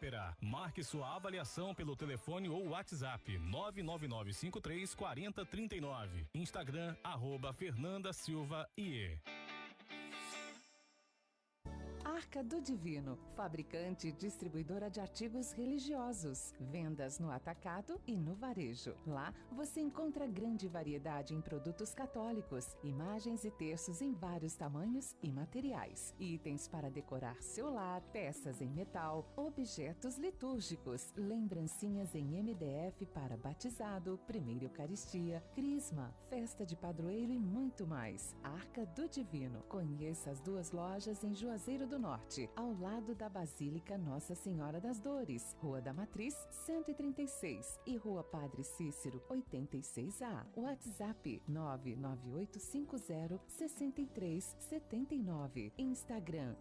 Ópera. Marque sua avaliação pelo telefone ou WhatsApp 999534039. Instagram @FernandaSilvaIE. Arca do Divino, fabricante e distribuidora de artigos religiosos. Vendas no atacado e no varejo. Lá você encontra grande variedade em produtos católicos, imagens e terços em vários tamanhos e materiais. Itens para decorar seu lar, peças em metal, objetos litúrgicos, lembrancinhas em MDF para batizado, primeira Eucaristia, crisma, festa de padroeiro e muito mais. Arca do Divino. Conheça as 2 lojas em Juazeiro do Norte, ao lado da Basílica Nossa Senhora das Dores, Rua da Matriz, 136 e Rua Padre Cícero, 86A. WhatsApp 998506379. Instagram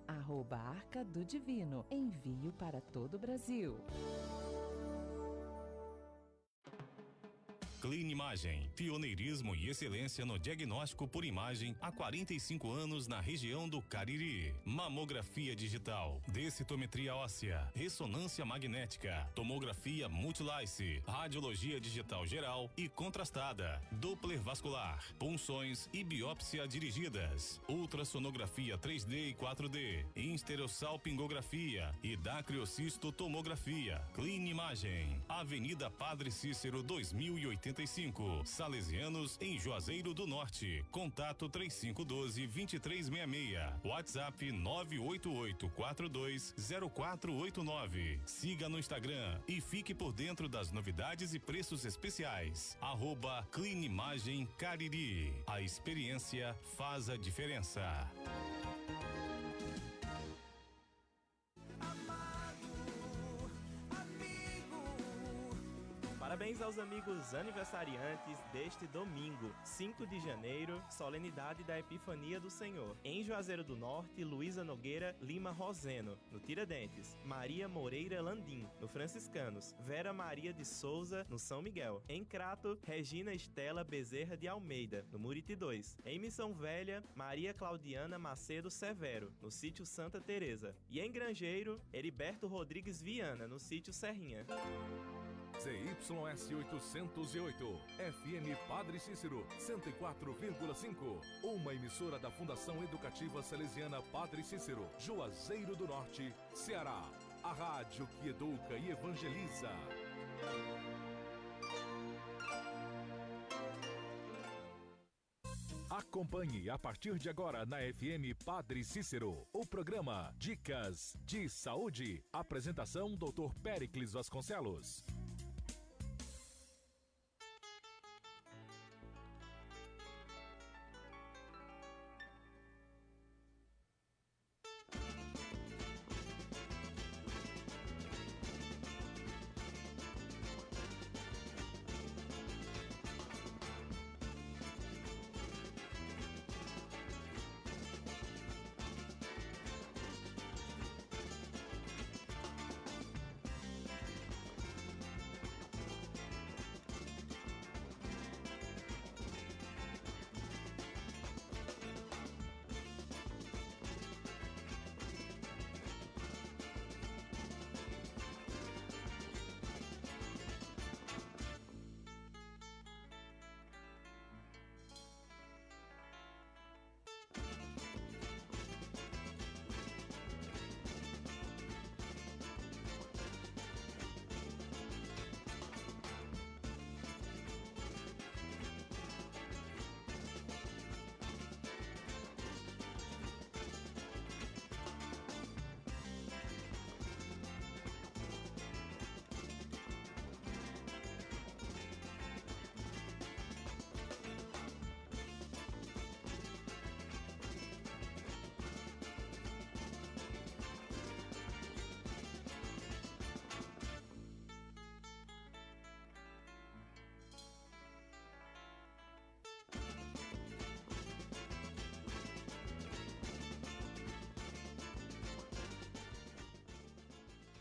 @Arca do Divino. Envio para todo o Brasil. Clean Imagem, pioneirismo e excelência no diagnóstico por imagem há 45 anos na região do Cariri. Mamografia digital, densitometria óssea, ressonância magnética, tomografia multilice, radiologia digital geral e contrastada, Doppler vascular, punções e biópsia dirigidas, ultrassonografia 3D e 4D, esterossalpingografia e dacriocistotomografia. Clean Imagem, Avenida Padre Cícero 2085, Salesianos, em Juazeiro do Norte. Contato 3512-2366. WhatsApp 988420489. Siga no Instagram e fique por dentro das novidades e preços especiais. @Clean Imagem Cariri. A experiência faz a diferença. Parabéns aos amigos aniversariantes deste domingo, 5 de janeiro, solenidade da Epifania do Senhor. Em Juazeiro do Norte, Luísa Nogueira Lima Roseno, no Tiradentes. Maria Moreira Landim, no Franciscanos. Vera Maria de Souza, no São Miguel. Em Crato, Regina Estela Bezerra de Almeida, no Muriti 2. Em Missão Velha, Maria Claudiana Macedo Severo, no Sítio Santa Teresa. E em Grangeiro, Heriberto Rodrigues Viana, no Sítio Serrinha. ZYS 808, FM Padre Cícero, 104,5. Uma emissora da Fundação Educativa Salesiana Padre Cícero, Juazeiro do Norte, Ceará. A rádio que educa e evangeliza. Acompanhe a partir de agora na FM Padre Cícero o programa Dicas de Saúde. Apresentação Dr. Péricles Vasconcelos.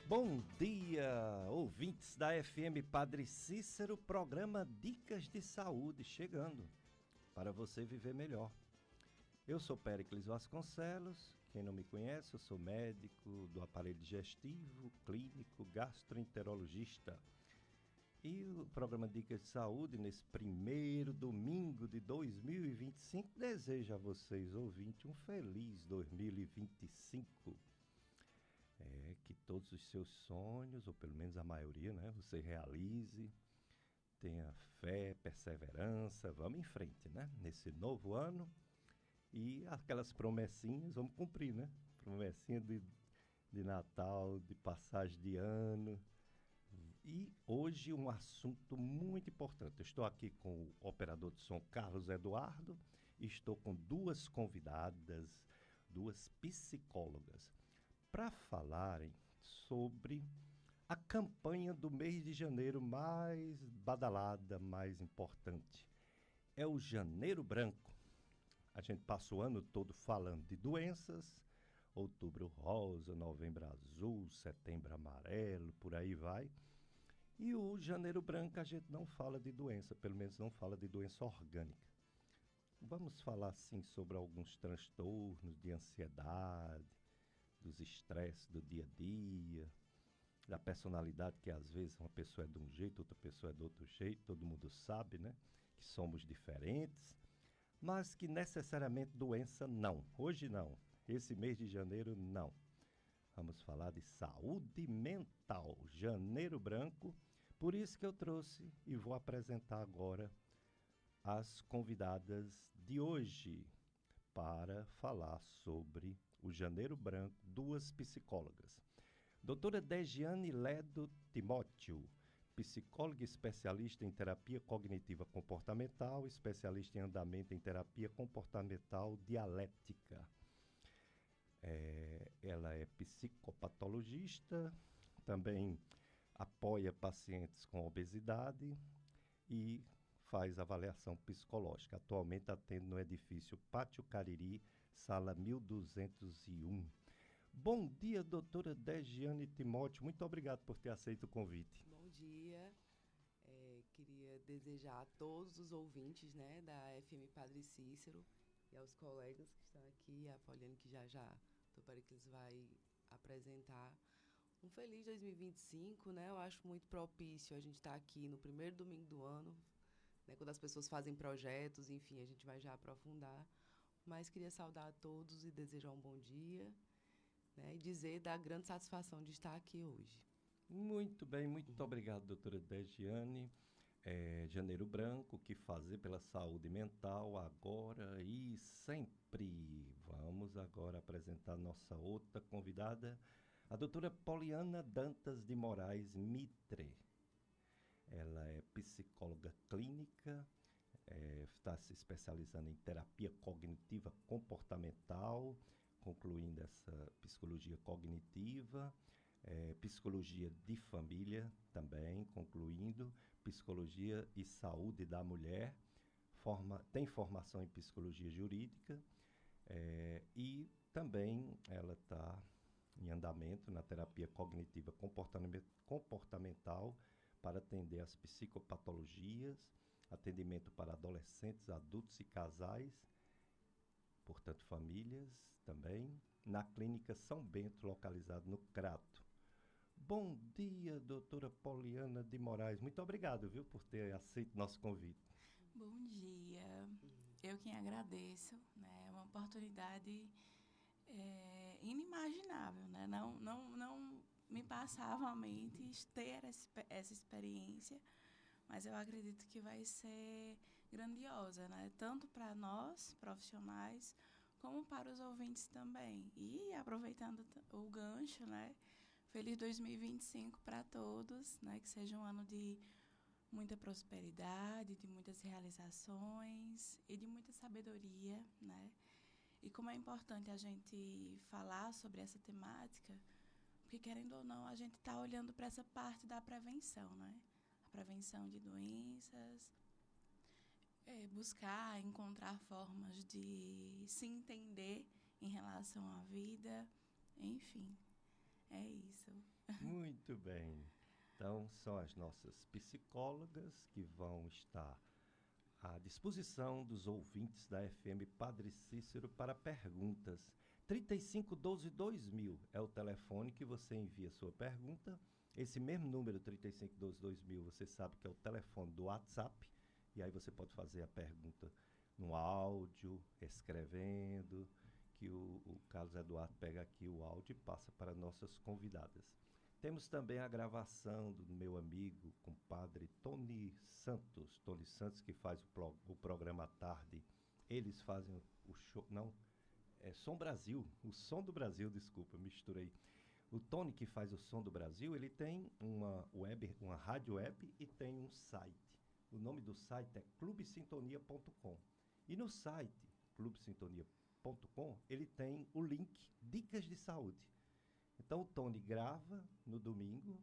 Bom dia, ouvintes da FM Padre Cícero, programa Dicas de Saúde chegando para você viver melhor. Eu sou Péricles Vasconcelos, quem não me conhece, eu sou médico do aparelho digestivo, clínico, gastroenterologista. E o programa Dicas de Saúde, nesse primeiro domingo de 2025, deseja a vocês, ouvintes, um feliz 2025. Que todos os seus sonhos, ou pelo menos a maioria, né, você realize, tenha fé, perseverança, vamos em frente, né, nesse novo ano. E aquelas promessinhas, vamos cumprir, né? Promessinha de Natal, de passagem de ano. E hoje um assunto muito importante. Eu estou aqui com o operador de som Carlos Eduardo e estou com duas convidadas, duas psicólogas, para falarem sobre a campanha do mês de janeiro mais badalada, mais importante. É o Janeiro Branco. A gente passa o ano todo falando de doenças, outubro rosa, novembro azul, setembro amarelo, por aí vai. E o Janeiro Branco a gente não fala de doença, pelo menos não fala de doença orgânica. Vamos falar sim sobre alguns transtornos de ansiedade, dos estresses do dia a dia, da personalidade que às vezes uma pessoa é de um jeito, outra pessoa é de outro jeito, todo mundo sabe, né? Que somos diferentes, mas que necessariamente doença não. Hoje não. Esse mês de janeiro não. Vamos falar de saúde mental, Janeiro Branco. Por isso que eu trouxe e vou apresentar agora as convidadas de hoje para falar sobre o Janeiro Branco, duas psicólogas. Doutora Degiane Ledo Timóteo, psicóloga especialista em terapia cognitiva comportamental, especialista em andamento em terapia comportamental dialética. Ela é psicopatologista, também apoia pacientes com obesidade e faz avaliação psicológica. Atualmente atende no edifício Pátio Cariri, sala 1201. Bom dia, doutora Degiane Timóteo. Muito obrigado por ter aceito o convite. Bom dia. Queria desejar a todos os ouvintes, né, da FM Padre Cícero e aos colegas que estão aqui, a Poliane que já o Pericles vai apresentar. Um feliz 2025, né? Eu acho muito propício a gente estar aqui no primeiro domingo do ano, né, quando as pessoas fazem projetos, enfim, a gente vai já aprofundar. Mas queria saudar a todos e desejar um bom dia, né, e dizer da grande satisfação de estar aqui hoje. Muito bem, muito obrigado, doutora Degiane. Janeiro Branco, o que fazer pela saúde mental agora e sempre. Vamos agora apresentar nossa outra convidada, a doutora Poliana Dantas de Moraes Mitre. Ela é psicóloga clínica, está se especializando em terapia cognitiva comportamental, concluindo essa psicologia cognitiva, psicologia de família também, concluindo, psicologia e saúde da mulher, tem formação em psicologia jurídica e também ela está em andamento na terapia cognitiva comportamental para atender as psicopatologias, atendimento para adolescentes, adultos e casais, portanto famílias também, na clínica São Bento, localizado no Crato. Bom dia, doutora Poliana de Moraes. Muito obrigado, viu, por ter aceito nosso convite. Bom dia. Eu quem agradeço, né? É uma oportunidade inimaginável, né? Não me passava à mente ter essa experiência, mas eu acredito que vai ser grandiosa, né? Tanto para nós, profissionais, como para os ouvintes também. E aproveitando o gancho, né? Feliz 2025 para todos, né? Que seja um ano de muita prosperidade, de muitas realizações e de muita sabedoria, né? E como é importante a gente falar sobre essa temática, porque, querendo ou não, a gente está olhando para essa parte da prevenção, né? A prevenção de doenças, buscar, encontrar formas de se entender em relação à vida, enfim, é isso. Muito bem. Então, são as nossas psicólogas que vão estar à disposição dos ouvintes da FM Padre Cícero para perguntas. 3512-2000 é o telefone que você envia sua pergunta Esse mesmo número, 3512-2000, você sabe que é o telefone do WhatsApp, e aí você pode fazer a pergunta no áudio, escrevendo, que o Carlos Eduardo pega aqui o áudio e passa para nossas convidadas. Temos também a gravação do meu amigo, compadre Tony Santos, que faz o programa à tarde. Eles fazem o show, não, é Som Brasil, o Som do Brasil, desculpa, misturei. O Tony, que faz o Som do Brasil, ele tem uma rádio web e tem um site. O nome do site é clubesintonia.com. E no site clubesintonia.com, ele tem o link Dicas de Saúde. Então o Tony grava no domingo,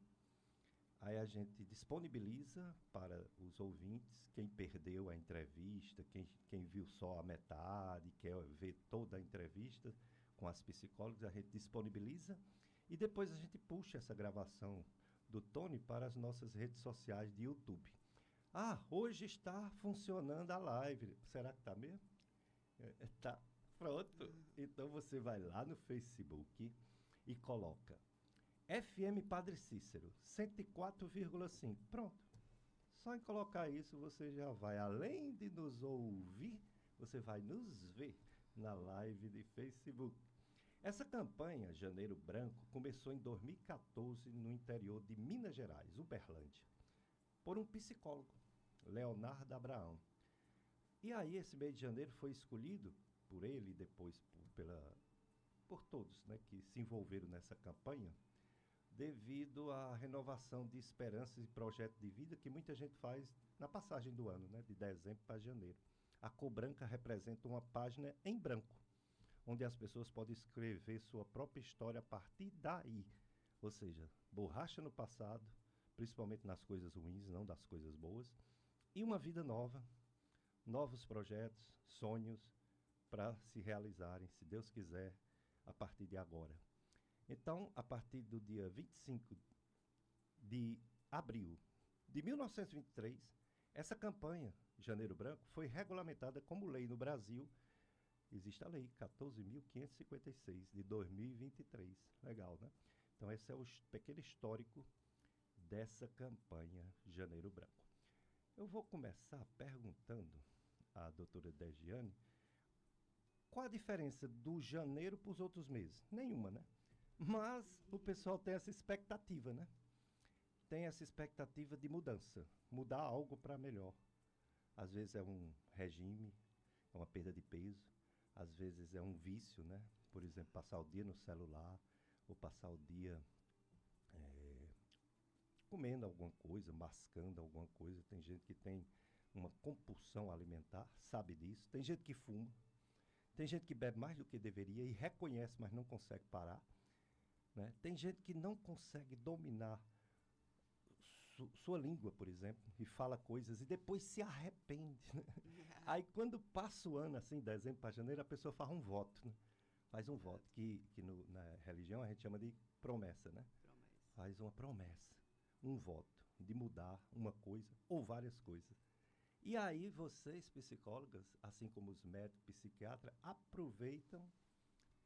aí a gente disponibiliza para os ouvintes, quem perdeu a entrevista, quem viu só a metade, quer ver toda a entrevista com as psicólogas, a gente disponibiliza e depois a gente puxa essa gravação do Tony para as nossas redes sociais de YouTube. Ah, hoje está funcionando a live. Será que está mesmo? Tá, pronto. Então você vai lá no Facebook e coloca FM Padre Cícero 104,5. Pronto. Só em colocar isso você já vai, além de nos ouvir, você vai nos ver na live de Facebook. Essa campanha, Janeiro Branco, começou em 2014 no interior de Minas Gerais, Uberlândia, por um psicólogo, Leonardo Abraão. E aí esse mês de janeiro foi escolhido por ele e depois por todos, né, que se envolveram nessa campanha, devido à renovação de esperanças e projetos de vida que muita gente faz na passagem do ano, né, de dezembro para janeiro. A cor branca representa uma página em branco, onde as pessoas podem escrever sua própria história a partir daí. Ou seja, borracha no passado, principalmente nas coisas ruins, não das coisas boas, e uma vida nova, novos projetos, sonhos para se realizarem, se Deus quiser, a partir de agora. Então, a partir do dia 25 de abril de 1923, essa campanha, Janeiro Branco, foi regulamentada como lei no Brasil. Existe a lei 14.556 de 2023. Legal, né? Então, esse é o pequeno histórico dessa campanha Janeiro Branco. Eu vou começar perguntando à doutora Degiane qual a diferença do janeiro para os outros meses. Nenhuma, né? Mas o pessoal tem essa expectativa, né? Tem essa expectativa de mudança, mudar algo para melhor. Às vezes é um regime, é uma perda de peso, às vezes é um vício, né? Por exemplo, passar o dia no celular, ou passar o dia comendo alguma coisa, mascando alguma coisa. Tem gente que tem uma compulsão alimentar, sabe disso. Tem gente que fuma. Tem gente que bebe mais do que deveria e reconhece, mas não consegue parar, né? Tem gente que não consegue dominar sua língua, por exemplo, e fala coisas e depois se arrepende, né? Aí quando passa o ano, assim, dezembro para janeiro, a pessoa faz um voto, né? Faz um voto, que na religião a gente chama de promessa, né? Faz uma promessa, um voto de mudar uma coisa ou várias coisas. E aí vocês, psicólogas, assim como os médicos, psiquiatras, aproveitam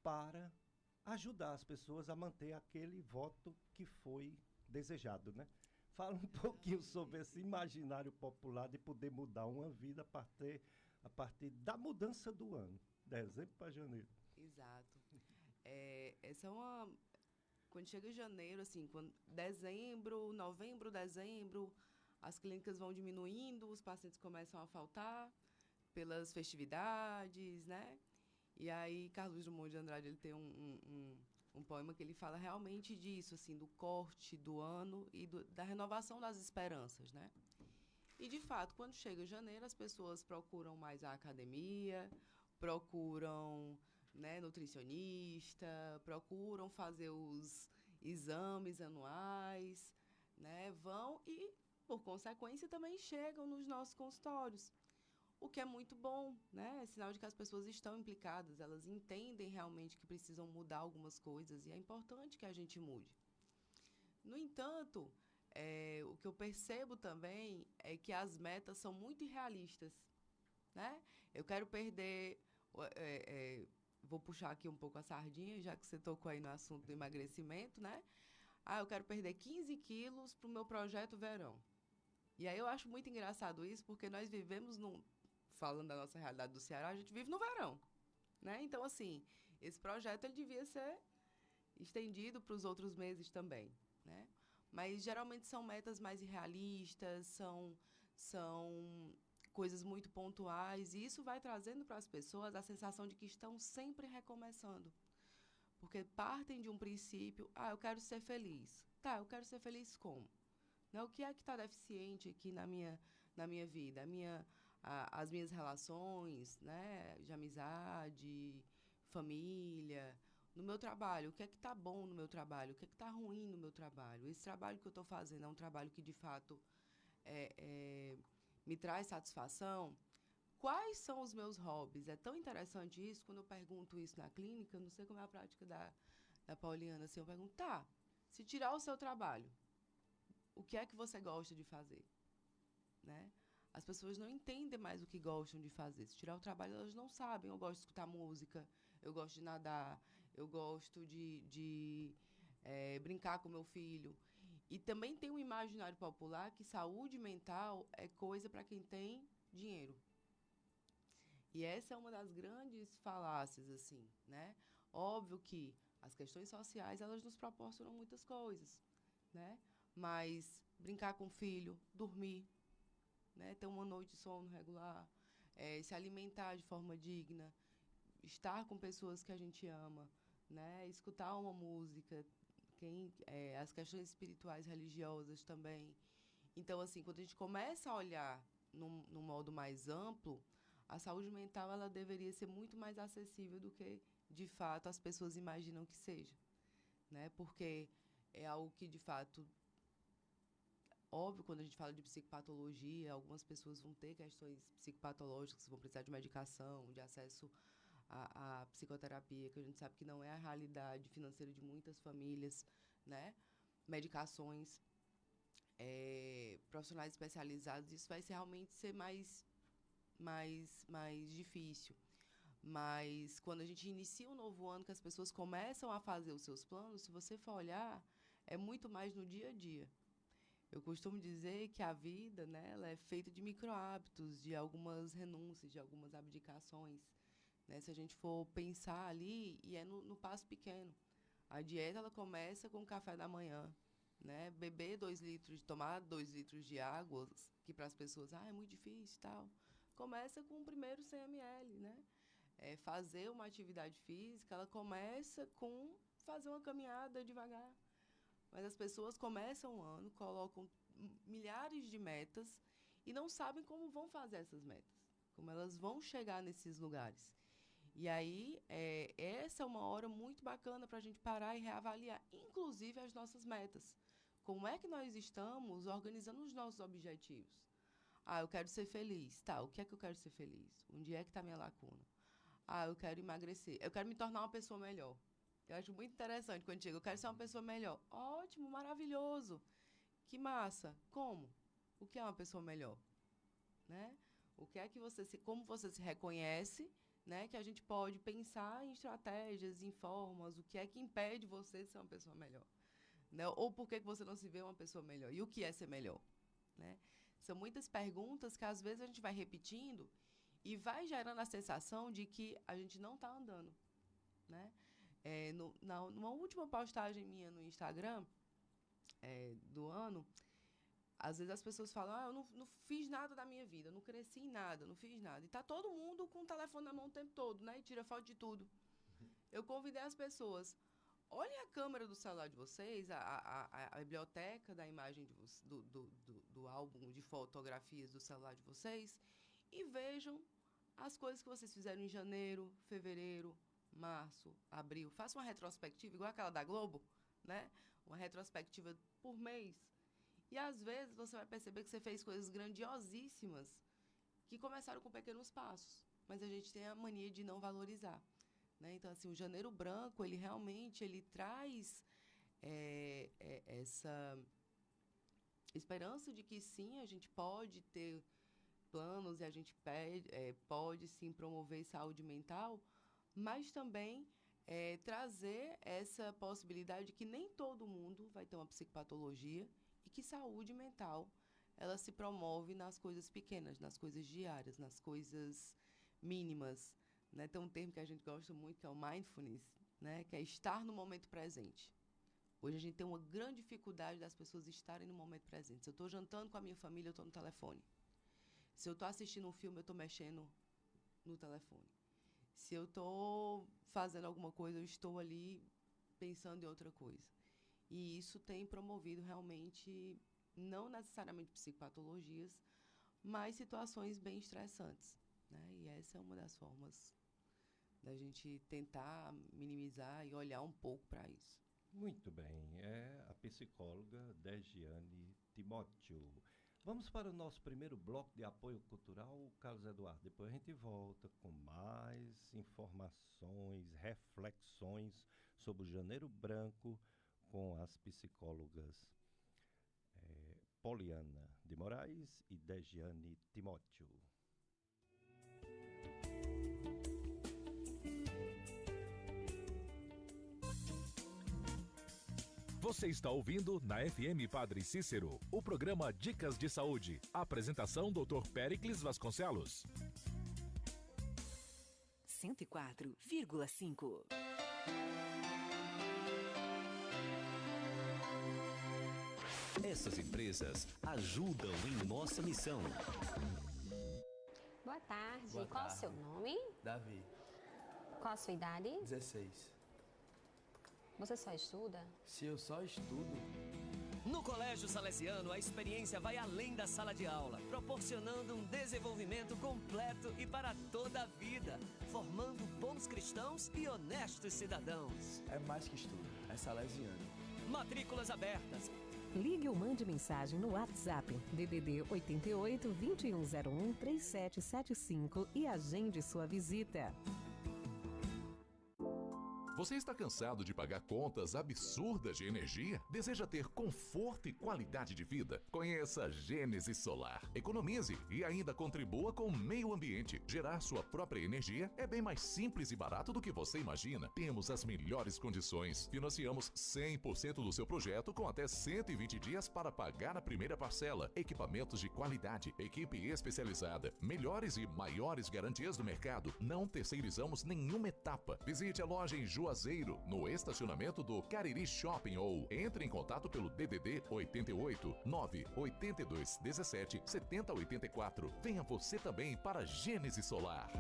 para ajudar as pessoas a manter aquele voto que foi desejado, né? Fala um pouquinho sobre esse imaginário popular de poder mudar uma vida a partir da mudança do ano, dezembro para janeiro. Exato. Essa é uma... Quando chega janeiro, assim, dezembro, novembro, dezembro, as clínicas vão diminuindo, os pacientes começam a faltar pelas festividades, né? E aí, Carlos Drummond de Andrade, ele tem um poema que ele fala realmente disso, assim, do corte do ano e da renovação das esperanças, né? E, de fato, quando chega janeiro, as pessoas procuram mais a academia, procuram, né, nutricionista, procuram fazer os exames anuais, né? Vão e, por consequência, também chegam nos nossos consultórios. O que é muito bom, né? É sinal de que as pessoas estão implicadas, elas entendem realmente que precisam mudar algumas coisas e é importante que a gente mude. No entanto, o que eu percebo também é que as metas são muito irrealistas, né? Eu quero perder... vou puxar aqui um pouco a sardinha, já que você tocou aí no assunto do emagrecimento, né? eu quero perder 15 quilos para o meu projeto verão. E aí eu acho muito engraçado isso, porque nós vivemos falando da nossa realidade do Ceará, a gente vive no verão, né? Então, assim, esse projeto ele devia ser estendido para os outros meses também, né? Mas, geralmente, são metas mais irrealistas, são coisas muito pontuais, e isso vai trazendo para as pessoas a sensação de que estão sempre recomeçando. Porque partem de um princípio, eu quero ser feliz. Tá, eu quero ser feliz como? Né? O que é que está deficiente aqui na minha vida? As minhas relações, né, de amizade, família, no meu trabalho. O que é que está bom no meu trabalho? O que é que está ruim no meu trabalho? Esse trabalho que eu estou fazendo é um trabalho que, de fato, me traz satisfação? Quais são os meus hobbies? É tão interessante isso, quando eu pergunto isso na clínica, eu não sei como é a prática da Pauliana, assim, eu pergunto, se tirar o seu trabalho, o que é que você gosta de fazer? Né? As pessoas não entendem mais o que gostam de fazer. Se tirar o trabalho, elas não sabem. Eu gosto de escutar música, eu gosto de nadar, eu gosto de brincar com meu filho. E também tem um imaginário popular que saúde mental é coisa para quem tem dinheiro. E essa é uma das grandes falácias, assim, né? Óbvio que as questões sociais, elas nos proporcionam muitas coisas, né? Mas brincar com o filho, dormir, né? Ter uma noite de sono regular, se alimentar de forma digna, estar com pessoas que a gente ama, né? Escutar uma música, as questões espirituais, religiosas também. Então, assim, quando a gente começa a olhar num modo mais amplo, a saúde mental ela deveria ser muito mais acessível do que, de fato, as pessoas imaginam que seja, né? Porque é algo que, de fato, óbvio, quando a gente fala de psicopatologia, algumas pessoas vão ter questões psicopatológicas, vão precisar de medicação, de acesso à psicoterapia, que a gente sabe que não é a realidade financeira de muitas famílias, né? Medicações, profissionais especializados, isso vai realmente ser mais difícil. Mas quando a gente inicia um novo ano, que as pessoas começam a fazer os seus planos, se você for olhar, é muito mais no dia a dia. Eu costumo dizer que a vida, né, ela é feita de micro-hábitos, de algumas renúncias, de algumas abdicações. Né? Se a gente for pensar ali, e é no passo pequeno. A dieta ela começa com o café da manhã. Né? Tomar 2 litros de água, que para as pessoas é muito difícil e tal. Começa com o primeiro 100 ml, né? Fazer uma atividade física, ela começa com fazer uma caminhada devagar. Mas as pessoas começam o ano, colocam milhares de metas e não sabem como vão fazer essas metas, como elas vão chegar nesses lugares. E aí, essa é uma hora muito bacana para a gente parar e reavaliar, inclusive as nossas metas. Como é que nós estamos organizando os nossos objetivos? Eu quero ser feliz. Tá, o que é que eu quero ser feliz? Onde é que está a minha lacuna? Eu quero emagrecer. Eu quero me tornar uma pessoa melhor. Eu acho muito interessante quando chega. Eu quero ser uma pessoa melhor. Ótimo, maravilhoso. Que massa. Como? O que é uma pessoa melhor? Né? O que é que como você se reconhece, né? Que a gente pode pensar em estratégias, em formas. O que é que impede você de ser uma pessoa melhor? Né? Ou por que você não se vê uma pessoa melhor? E o que é ser melhor? Né? São muitas perguntas que, às vezes, a gente vai repetindo e vai gerando a sensação de que a gente não está andando. Né? Numa última postagem minha no Instagram do ano, às vezes as pessoas falam, eu não fiz nada da minha vida, não cresci em nada, não fiz nada. E está todo mundo com o telefone na mão o tempo todo, né? E tira foto de tudo. Eu convidei as pessoas, olhem a câmera do celular de vocês, a biblioteca da imagem do álbum de fotografias do celular de vocês e vejam as coisas que vocês fizeram em janeiro, fevereiro, março, abril. Faça uma retrospectiva, igual aquela da Globo, né? Uma retrospectiva por mês. E, às vezes, você vai perceber que você fez coisas grandiosíssimas que começaram com pequenos passos. Mas a gente tem a mania de não valorizar. Né? Então, assim, o Janeiro Branco, ele realmente traz essa esperança de que, sim, a gente pode ter planos e a gente pode, sim, promover saúde mental, mas também trazer essa possibilidade de que nem todo mundo vai ter uma psicopatologia e que saúde mental ela se promove nas coisas pequenas, nas coisas diárias, nas coisas mínimas. Né? Tem um termo que a gente gosta muito, que é o mindfulness, né? Que é estar no momento presente. Hoje a gente tem uma grande dificuldade das pessoas estarem no momento presente. Se eu estou jantando com a minha família, eu estou no telefone. Se eu estou assistindo um filme, eu estou mexendo no telefone. Se eu estou fazendo alguma coisa, eu estou ali pensando em outra coisa. E isso tem promovido realmente, não necessariamente psicopatologias, mas situações bem estressantes. Né? E essa é uma das formas da gente tentar minimizar e olhar um pouco para isso. Muito bem, é a psicóloga Degiane Timóteo. Vamos para o nosso primeiro bloco de apoio cultural, Carlos Eduardo. Depois a gente volta com mais informações, reflexões sobre o Janeiro Branco com as psicólogas Poliana de Moraes e Degiane Timóteo. Você está ouvindo na FM Padre Cícero, o programa Dicas de Saúde. Apresentação Dr. Péricles Vasconcelos. 104,5. Essas empresas ajudam em nossa missão. Boa tarde. Boa Qual tarde. o seu nome? Davi, Qual a sua idade? 16. Você só estuda? Se eu só estudo, No Colégio Salesiano, a experiência vai além da sala de aula, proporcionando um desenvolvimento completo e para toda a vida, formando bons cristãos e honestos cidadãos. é mais que estudo, é salesiano. Matrículas abertas. Ligue ou mande mensagem no WhatsApp DDD 88 2101 3775 e agende sua visita. Você está cansado de pagar contas absurdas de energia? Deseja ter conforto e qualidade de vida? Conheça a Gênesis Solar. Economize e ainda contribua com o meio ambiente. Gerar sua própria energia é bem mais simples e barato do que você imagina. Temos as melhores condições. Financiamos 100% do seu projeto com até 120 dias para pagar a primeira parcela. Equipamentos de qualidade, equipe especializada, melhores e maiores garantias do mercado. Não terceirizamos nenhuma etapa. Visite a loja em Juazeiro, no estacionamento do Cariri Shopping ou entre em contato pelo DDD 88 982 17 70 84. Venha você também para Gênesis Solar.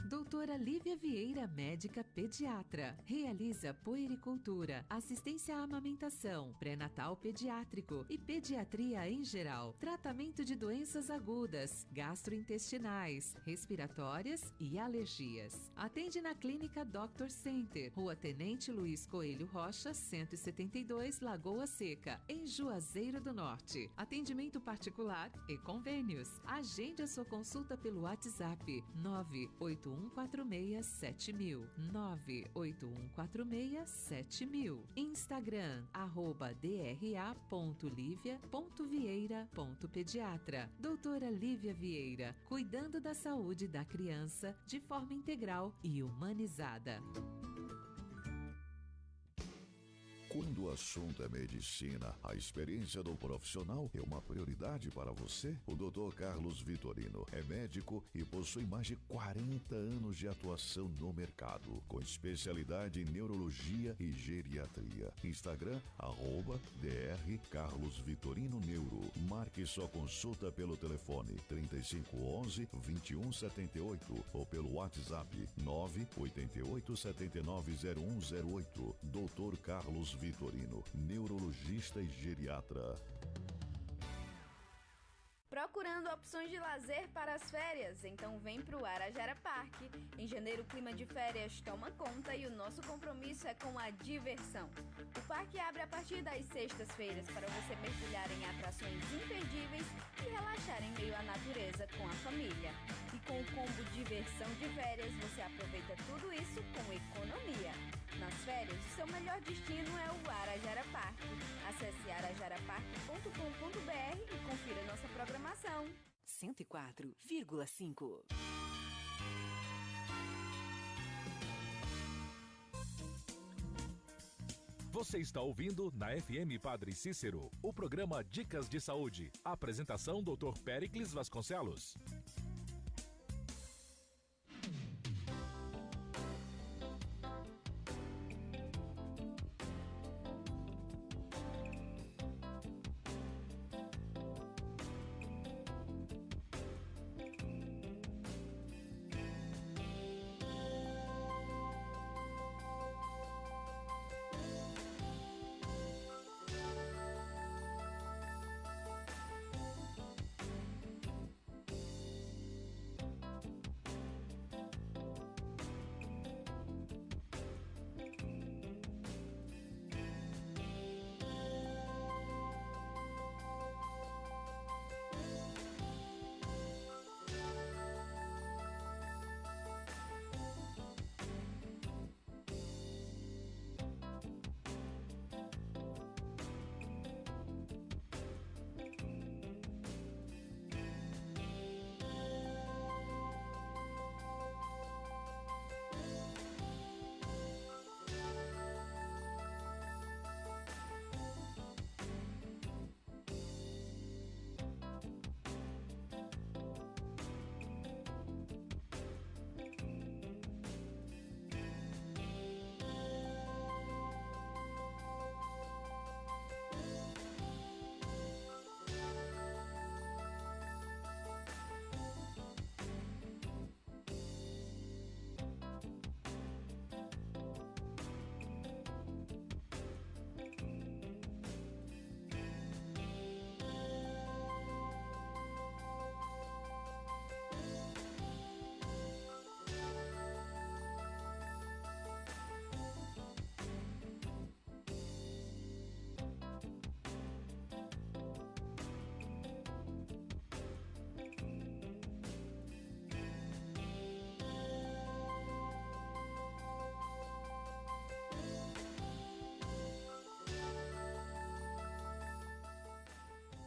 Doutora Lívia Vieira, médica pediatra. Realiza puericultura, assistência à amamentação, pré-natal pediátrico e pediatria em geral. Tratamento de doenças agudas, gastrointestinais, respiratórias e alergias. Atende na Clínica Dr. Center, Rua Tenente Luiz Coelho Rocha, 172, Lagoa Seca, em Juazeiro do Norte. Atendimento particular e convênios. Agende a sua consulta pelo WhatsApp 981467000, 981467000. Instagram, @dra.livia.vieira.pediatra. Doutora Lívia Vieira, cuidando da saúde da criança de forma integral e humanizada. Quando o assunto é medicina, a experiência do profissional é uma prioridade para você? O Dr. Carlos Vitorino é médico e possui mais de 40 anos de atuação no mercado, com especialidade em neurologia e geriatria. Instagram, @Dr. Carlos Vitorino Neuro. Marque sua consulta pelo telefone 3511 2178 ou pelo WhatsApp 988 790108. Dr. Carlos Vitorino, neurologista e geriatra. Procurando opções de lazer para as férias? Então vem pro Arajara Parque. Em janeiro o clima de férias toma conta e o nosso compromisso é com a diversão. O parque abre a partir das sextas-feiras para você mergulhar em atrações imperdíveis e relaxar em meio à natureza com a família. E com o combo diversão de férias você aproveita tudo isso com economia. Nas férias, o seu melhor destino é o Arajara Parque. Acesse arajaraparque.com.br e confira nossa programação. 104,5. Você está ouvindo na FM Padre Cícero, o programa Dicas de Saúde. Apresentação Dr. Péricles Vasconcelos.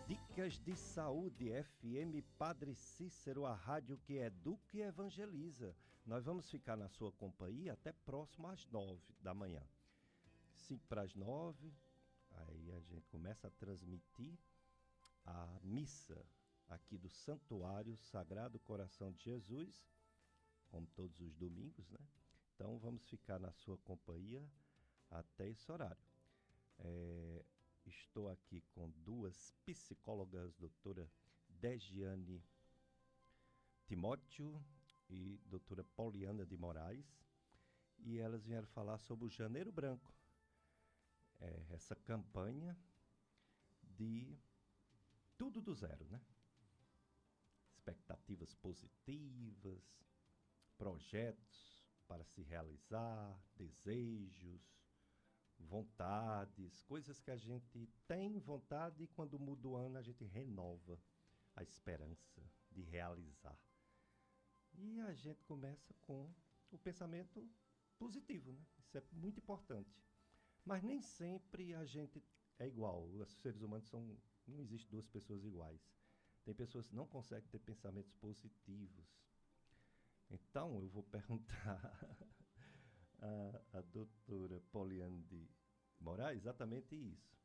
Dicas de Saúde, FM Padre Cícero, a rádio que educa e evangeliza. Nós vamos ficar na sua companhia até próximo às 9 da manhã. 5 para as 9, aí a gente começa a transmitir a missa aqui do Santuário Sagrado Coração de Jesus, como todos os domingos, né? Então vamos ficar na sua companhia até esse horário. Estou aqui com duas psicólogas, doutora Degiane Timóteo e doutora Poliana de Moraes, e elas vieram falar sobre o Janeiro Branco, essa campanha de tudo do zero, né? Expectativas positivas, projetos para se realizar, desejos, vontades, coisas que a gente tem vontade e quando muda o ano a gente renova a esperança de realizar. E a gente começa com o pensamento positivo, né? Isso é muito importante. Mas nem sempre a gente é igual. Os seres humanos não existem duas pessoas iguais. Tem pessoas que não conseguem ter pensamentos positivos. Então eu vou perguntar a doutora Poliana de Moraes exatamente isso.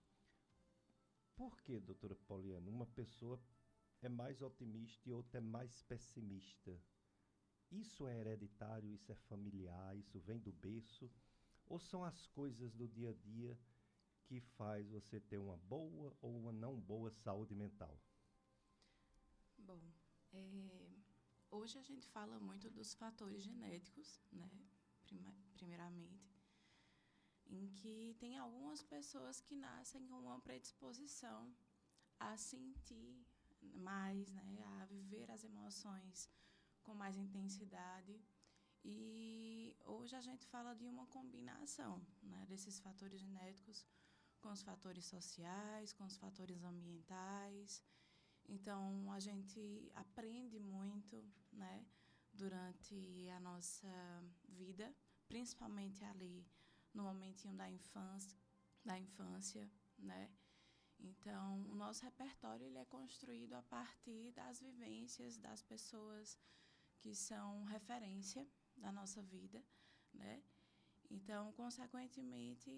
Por que, doutora Poliana, uma pessoa é mais otimista e outra é mais pessimista? Isso é hereditário, isso é familiar, isso vem do berço? Ou são as coisas do dia a dia que faz você ter uma boa ou uma não boa saúde mental? Bom, hoje a gente fala muito dos fatores genéticos, né? Primeiramente, em que tem algumas pessoas que nascem com uma predisposição a sentir mais, né? A viver as emoções com mais intensidade. E hoje a gente fala de uma combinação, né, desses fatores genéticos com os fatores sociais, com os fatores ambientais. Então, a gente aprende muito, né, durante a nossa vida, principalmente ali no momentinho da infância, né? Então, o nosso repertório ele é construído a partir das vivências das pessoas que são referência da nossa vida, né? Então, consequentemente,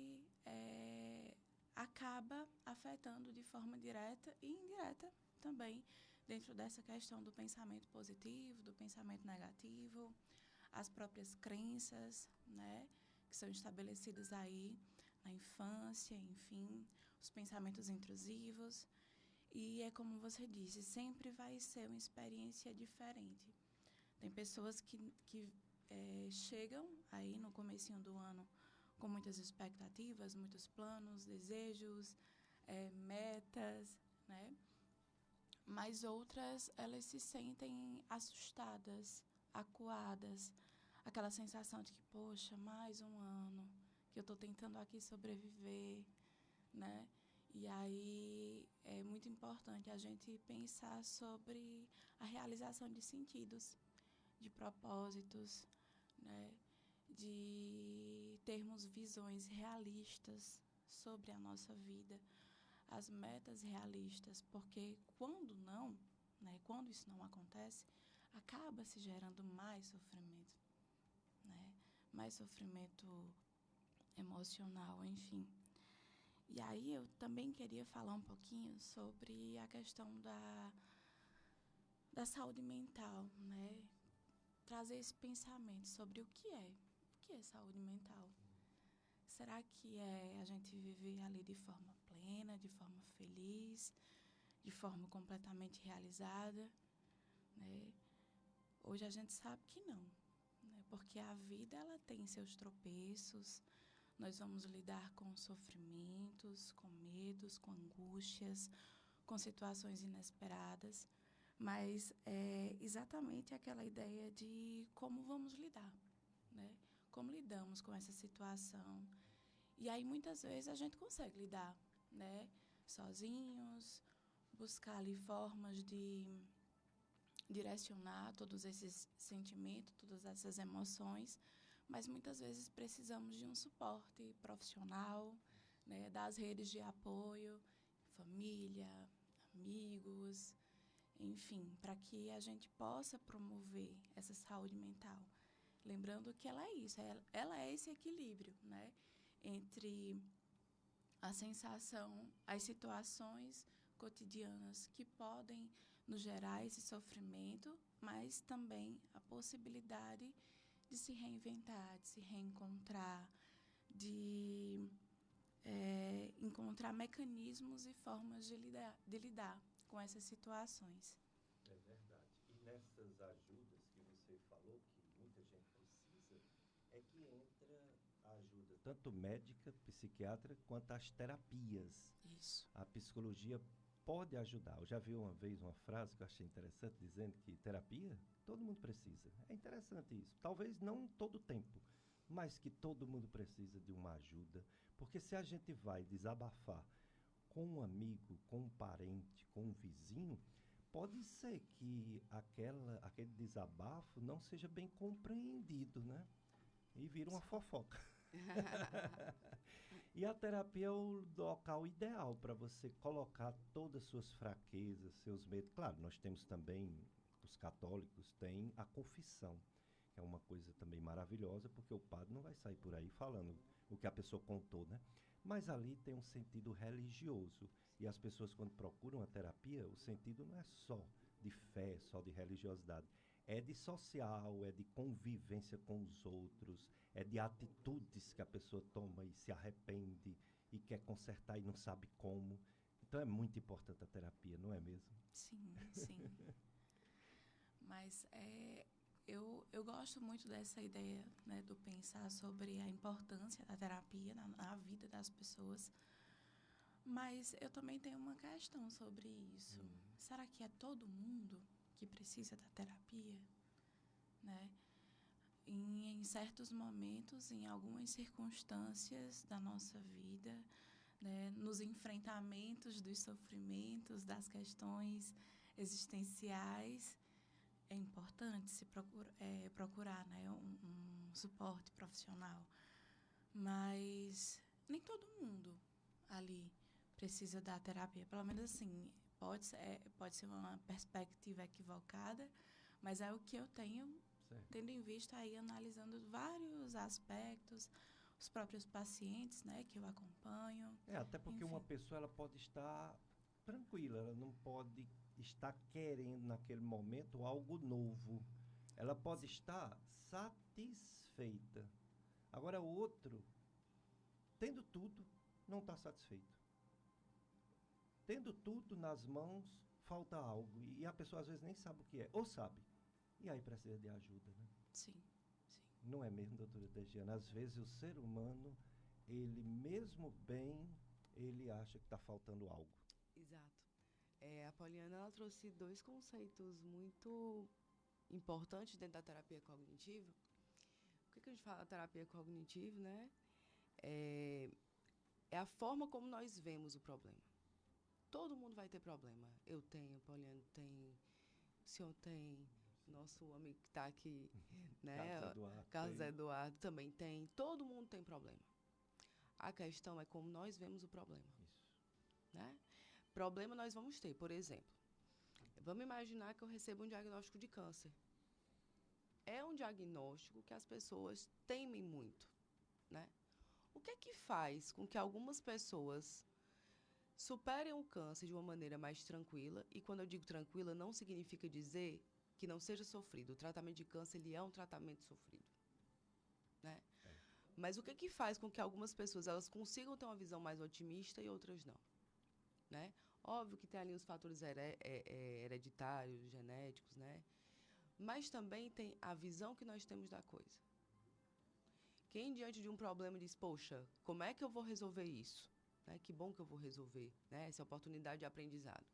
acaba afetando de forma direta e indireta também, dentro dessa questão do pensamento positivo, do pensamento negativo, as próprias crenças, né, que são estabelecidas aí na infância, enfim, os pensamentos intrusivos. E é como você disse, sempre vai ser uma experiência diferente. Tem pessoas que chegam aí no comecinho do ano com muitas expectativas, muitos planos, desejos, metas, né? Mas outras, elas se sentem assustadas, acuadas, aquela sensação de que, poxa, mais um ano que eu estou tentando aqui sobreviver, né? E aí é muito importante a gente pensar sobre a realização de sentidos, de propósitos, né? De termos visões realistas sobre a nossa vida, as metas realistas, porque quando não, né, quando isso não acontece, acaba se gerando mais sofrimento, né, mais sofrimento emocional, enfim. E aí eu também queria falar um pouquinho sobre a questão da saúde mental, né, trazer esse pensamento sobre o que é saúde mental. Será que é a gente viver ali de forma plena, de forma feliz, de forma completamente realizada, né? Hoje a gente sabe que não, né? Porque a vida ela tem seus tropeços, nós vamos lidar com sofrimentos, com medos, com angústias, com situações inesperadas, mas é exatamente aquela ideia de como vamos lidar, né? Como lidamos com essa situação. E aí, muitas vezes, a gente consegue lidar, né? Sozinhos, buscar ali formas de direcionar todos esses sentimentos, todas essas emoções, mas muitas vezes precisamos de um suporte profissional, né? Das redes de apoio, família, amigos, enfim, para que a gente possa promover essa saúde mental. Lembrando que ela é isso, ela é esse equilíbrio, né, entre a sensação, as situações cotidianas que podem nos gerar esse sofrimento, mas também a possibilidade de se reinventar, de se reencontrar, de encontrar mecanismos e formas de lidar com essas situações. É verdade. E nessas ajudas que você falou, que muita gente precisa, é que entra a ajuda tanto médica, psiquiátrica, quanto as terapias. Isso. A psicologia pode ajudar. Eu já vi uma vez uma frase que eu achei interessante, dizendo que terapia, todo mundo precisa. É interessante isso. Talvez não todo o tempo, mas que todo mundo precisa de uma ajuda. Porque se a gente vai desabafar com um amigo, com um parente, com um vizinho, pode ser que aquele desabafo não seja bem compreendido, né? E vira uma fofoca. E a terapia é o local ideal para você colocar todas as suas fraquezas, seus medos. Claro, nós temos também, os católicos têm a confissão, que é uma coisa também maravilhosa, porque o padre não vai sair por aí falando o que a pessoa contou, né? Mas ali tem um sentido religioso. E as pessoas, quando procuram a terapia, o sentido não é só de fé, só de religiosidade. É de social, é de convivência com os outros, é de atitudes que a pessoa toma e se arrepende e quer consertar e não sabe como. Então é muito importante a terapia, não é mesmo? Sim, sim. Mas eu gosto muito dessa ideia, né, do pensar sobre a importância da terapia na vida das pessoas. Mas eu também tenho uma questão sobre isso. Será que é todo mundo que precisa da terapia? Né? Em certos momentos, em algumas circunstâncias da nossa vida, né, nos enfrentamentos dos sofrimentos, das questões existenciais, é importante se procurar, né, um suporte profissional. Mas nem todo mundo ali precisa da terapia. Pelo menos assim, pode ser uma perspectiva equivocada, mas é o que eu tenho, tendo em vista aí, analisando vários aspectos, os próprios pacientes, né, que eu acompanho. Até porque enfim. uma pessoa ela pode estar tranquila, ela não pode estar querendo naquele momento algo novo. Ela pode estar satisfeita. Agora o outro, tendo tudo, não está satisfeito. Tendo tudo nas mãos, falta algo. E a pessoa às vezes nem sabe o que é. Ou sabe. E aí precisa de ajuda, né? Sim. Não é mesmo, doutora Tegiana? Às vezes o ser humano, ele mesmo bem, ele acha que está faltando algo. Exato. A Poliana, ela trouxe 2 conceitos muito importantes dentro da terapia cognitiva. O que a gente fala da terapia cognitiva, né? É a forma como nós vemos o problema. Todo mundo vai ter problema. Eu tenho, Poliana tem, o senhor tem, nosso amigo que está aqui, né? Carlos Eduardo também tem. Todo mundo tem problema. A questão é como nós vemos o problema. Isso. Né? Problema nós vamos ter, por exemplo. Vamos imaginar que eu recebo um diagnóstico de câncer. É um diagnóstico que as pessoas temem muito, né? O que é que faz com que algumas pessoas superem o câncer de uma maneira mais tranquila? E quando eu digo tranquila, não significa dizer que não seja sofrido. O tratamento de câncer, ele é um tratamento sofrido, né? Mas o que é que faz com que algumas pessoas elas consigam ter uma visão mais otimista e outras não, né? Óbvio que tem ali os fatores hereditários, genéticos, né? Mas também tem a visão que nós temos da coisa. Quem diante de um problema diz, poxa, como é que eu vou resolver isso? Né? Que bom que eu vou resolver, né? Essa oportunidade de aprendizado.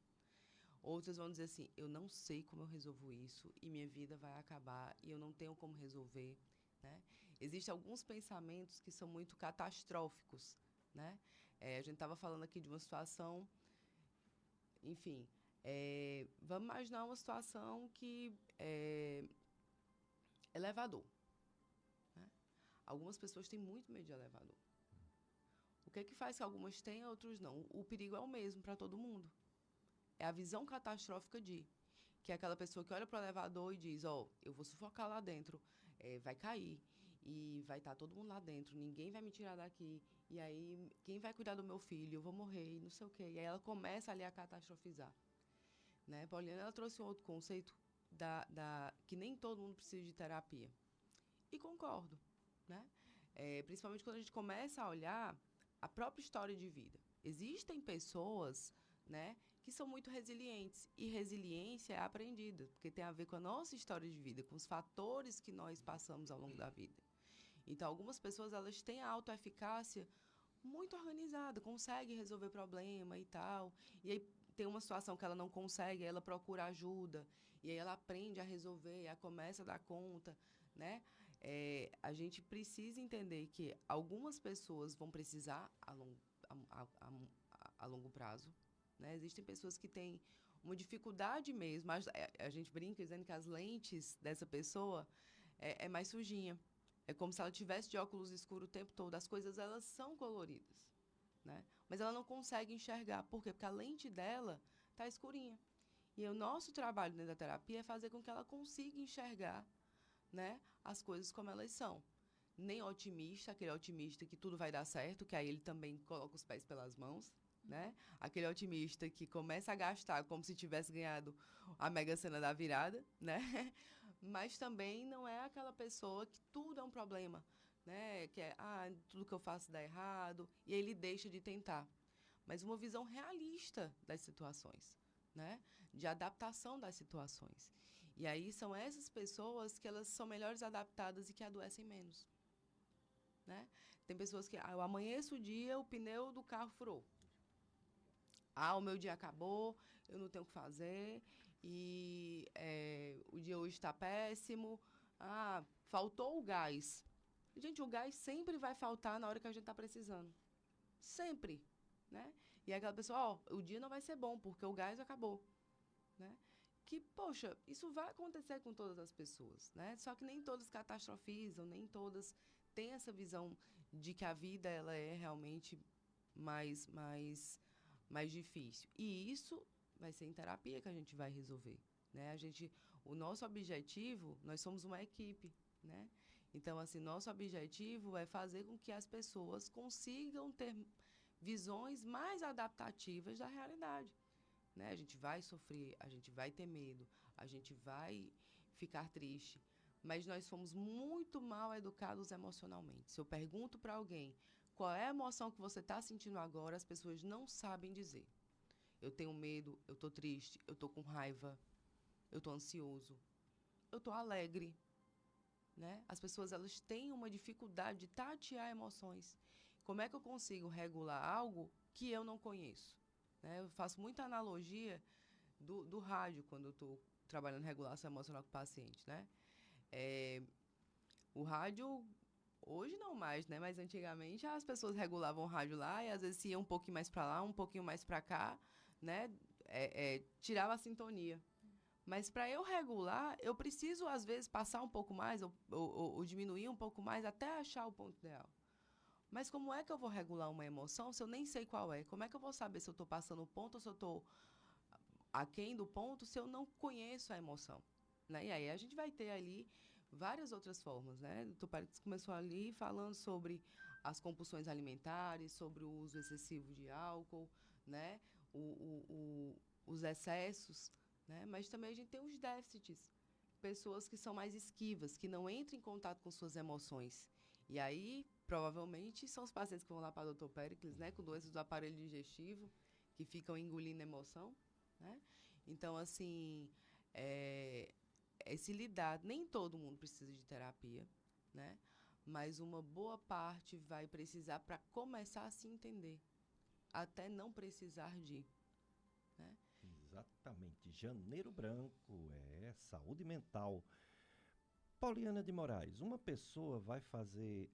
Outros vão dizer assim, eu não sei como eu resolvo isso e minha vida vai acabar e eu não tenho como resolver, né? Existem alguns pensamentos que são muito catastróficos, né? A gente estava falando aqui de uma situação, enfim, vamos imaginar uma situação que elevador, né? Algumas pessoas têm muito medo de elevador. O que é que faz que algumas têm e outros não? O perigo é o mesmo para todo mundo. É a visão catastrófica que é aquela pessoa que olha para o elevador e diz, eu vou sufocar lá dentro, vai cair, e vai estar todo mundo lá dentro, ninguém vai me tirar daqui, e aí quem vai cuidar do meu filho? Eu vou morrer, e não sei o quê. E aí ela começa ali a catastrofizar. Né? Poliana, ela trouxe um outro conceito que nem todo mundo precisa de terapia. E concordo, né? Principalmente quando a gente começa a olhar a própria história de vida. Existem pessoas, né, que são muito resilientes. E resiliência é aprendida, porque tem a ver com a nossa história de vida, com os fatores que nós passamos ao longo da vida. Então, algumas pessoas, elas têm a autoeficácia muito organizada, conseguem resolver problema e tal. E aí tem uma situação que ela não consegue, aí ela procura ajuda, e aí ela aprende a resolver, aí começa a dar conta, né? A gente precisa entender que algumas pessoas vão precisar a longo prazo, né? Existem pessoas que têm uma dificuldade mesmo, mas a gente brinca dizendo que as lentes dessa pessoa é mais sujinha. É como se ela tivesse de óculos escuros o tempo todo. As coisas, elas são coloridas, né? Mas ela não consegue enxergar. Por quê? Porque a lente dela está escurinha. E o nosso trabalho dentro da terapia é fazer com que ela consiga enxergar, né, as coisas como elas são. Nem otimista, aquele otimista que tudo vai dar certo, que aí ele também coloca os pés pelas mãos, né? Aquele otimista que começa a gastar como se tivesse ganhado a Mega Sena da virada, né? Mas também não é aquela pessoa que tudo é um problema, né? Que tudo que eu faço dá errado, e ele deixa de tentar. Mas uma visão realista das situações, né? De adaptação das situações. E aí são essas pessoas que elas são melhores adaptadas e que adoecem menos, né? Tem pessoas que, eu amanheço o dia, o pneu do carro furou. O meu dia acabou, eu não tenho o que fazer, e o dia hoje está péssimo. Faltou o gás. Gente, o gás sempre vai faltar na hora que a gente está precisando. Sempre, né? E aquela pessoa, o dia não vai ser bom, porque o gás acabou, né? Que, poxa, isso vai acontecer com todas as pessoas, né? Só que nem todas catastrofizam, nem todas têm essa visão de que a vida ela é realmente mais difícil. E isso vai ser em terapia que a gente vai resolver, né? O nosso objetivo, nós somos uma equipe, né? Então, assim, nosso objetivo é fazer com que as pessoas consigam ter visões mais adaptativas da realidade, né? A gente vai sofrer, a gente vai ter medo, a gente vai ficar triste, mas nós fomos muito mal educados emocionalmente. Se eu pergunto para alguém qual é a emoção que você está sentindo agora, as pessoas não sabem dizer. Eu tenho medo, eu estou triste, eu estou com raiva, eu estou ansioso, eu estou alegre. Né? As pessoas elas têm uma dificuldade de tatear emoções. Como é que eu consigo regular algo que eu não conheço? Né? Eu faço muita analogia do rádio quando eu estou trabalhando regulação emocional com o paciente. Né? O rádio, hoje não mais, né? Mas antigamente as pessoas regulavam o rádio lá e às vezes ia um pouquinho mais para lá, um pouquinho mais para cá, né? Tirava a sintonia. Mas para eu regular, eu preciso, às vezes, passar um pouco mais ou diminuir um pouco mais até achar o ponto ideal. Mas como é que eu vou regular uma emoção se eu nem sei qual é? Como é que eu vou saber se eu estou passando o ponto ou se eu estou aquém do ponto se eu não conheço a emoção? Né? E aí a gente vai ter ali várias outras formas. Né? O Tupariques começou ali falando sobre as compulsões alimentares, sobre o uso excessivo de álcool, né? Os excessos. Né? Mas também a gente tem os déficits, pessoas que são mais esquivas, que não entram em contato com suas emoções. E aí, provavelmente, são os pacientes que vão lá para o Dr. Péricles, né, com doenças do aparelho digestivo, que ficam engolindo emoção. Né? Então, assim, esse lidar, nem todo mundo precisa de terapia, né? Mas uma boa parte vai precisar para começar a se entender, até não precisar de. Né? Exatamente. Janeiro Branco é saúde mental. Pauliana de Moraes, uma pessoa vai fazer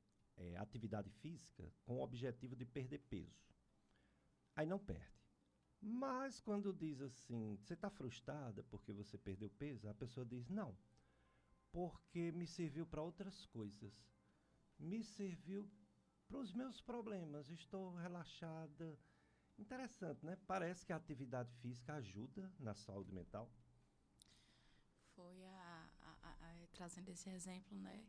atividade física com o objetivo de perder peso. Aí não perde. Mas quando diz assim, você está frustrada porque você perdeu peso? A pessoa diz, não, porque me serviu para outras coisas. Me serviu para os meus problemas. Estou relaxada. Interessante, né? Parece que a atividade física ajuda na saúde mental. Foi trazendo esse exemplo, né?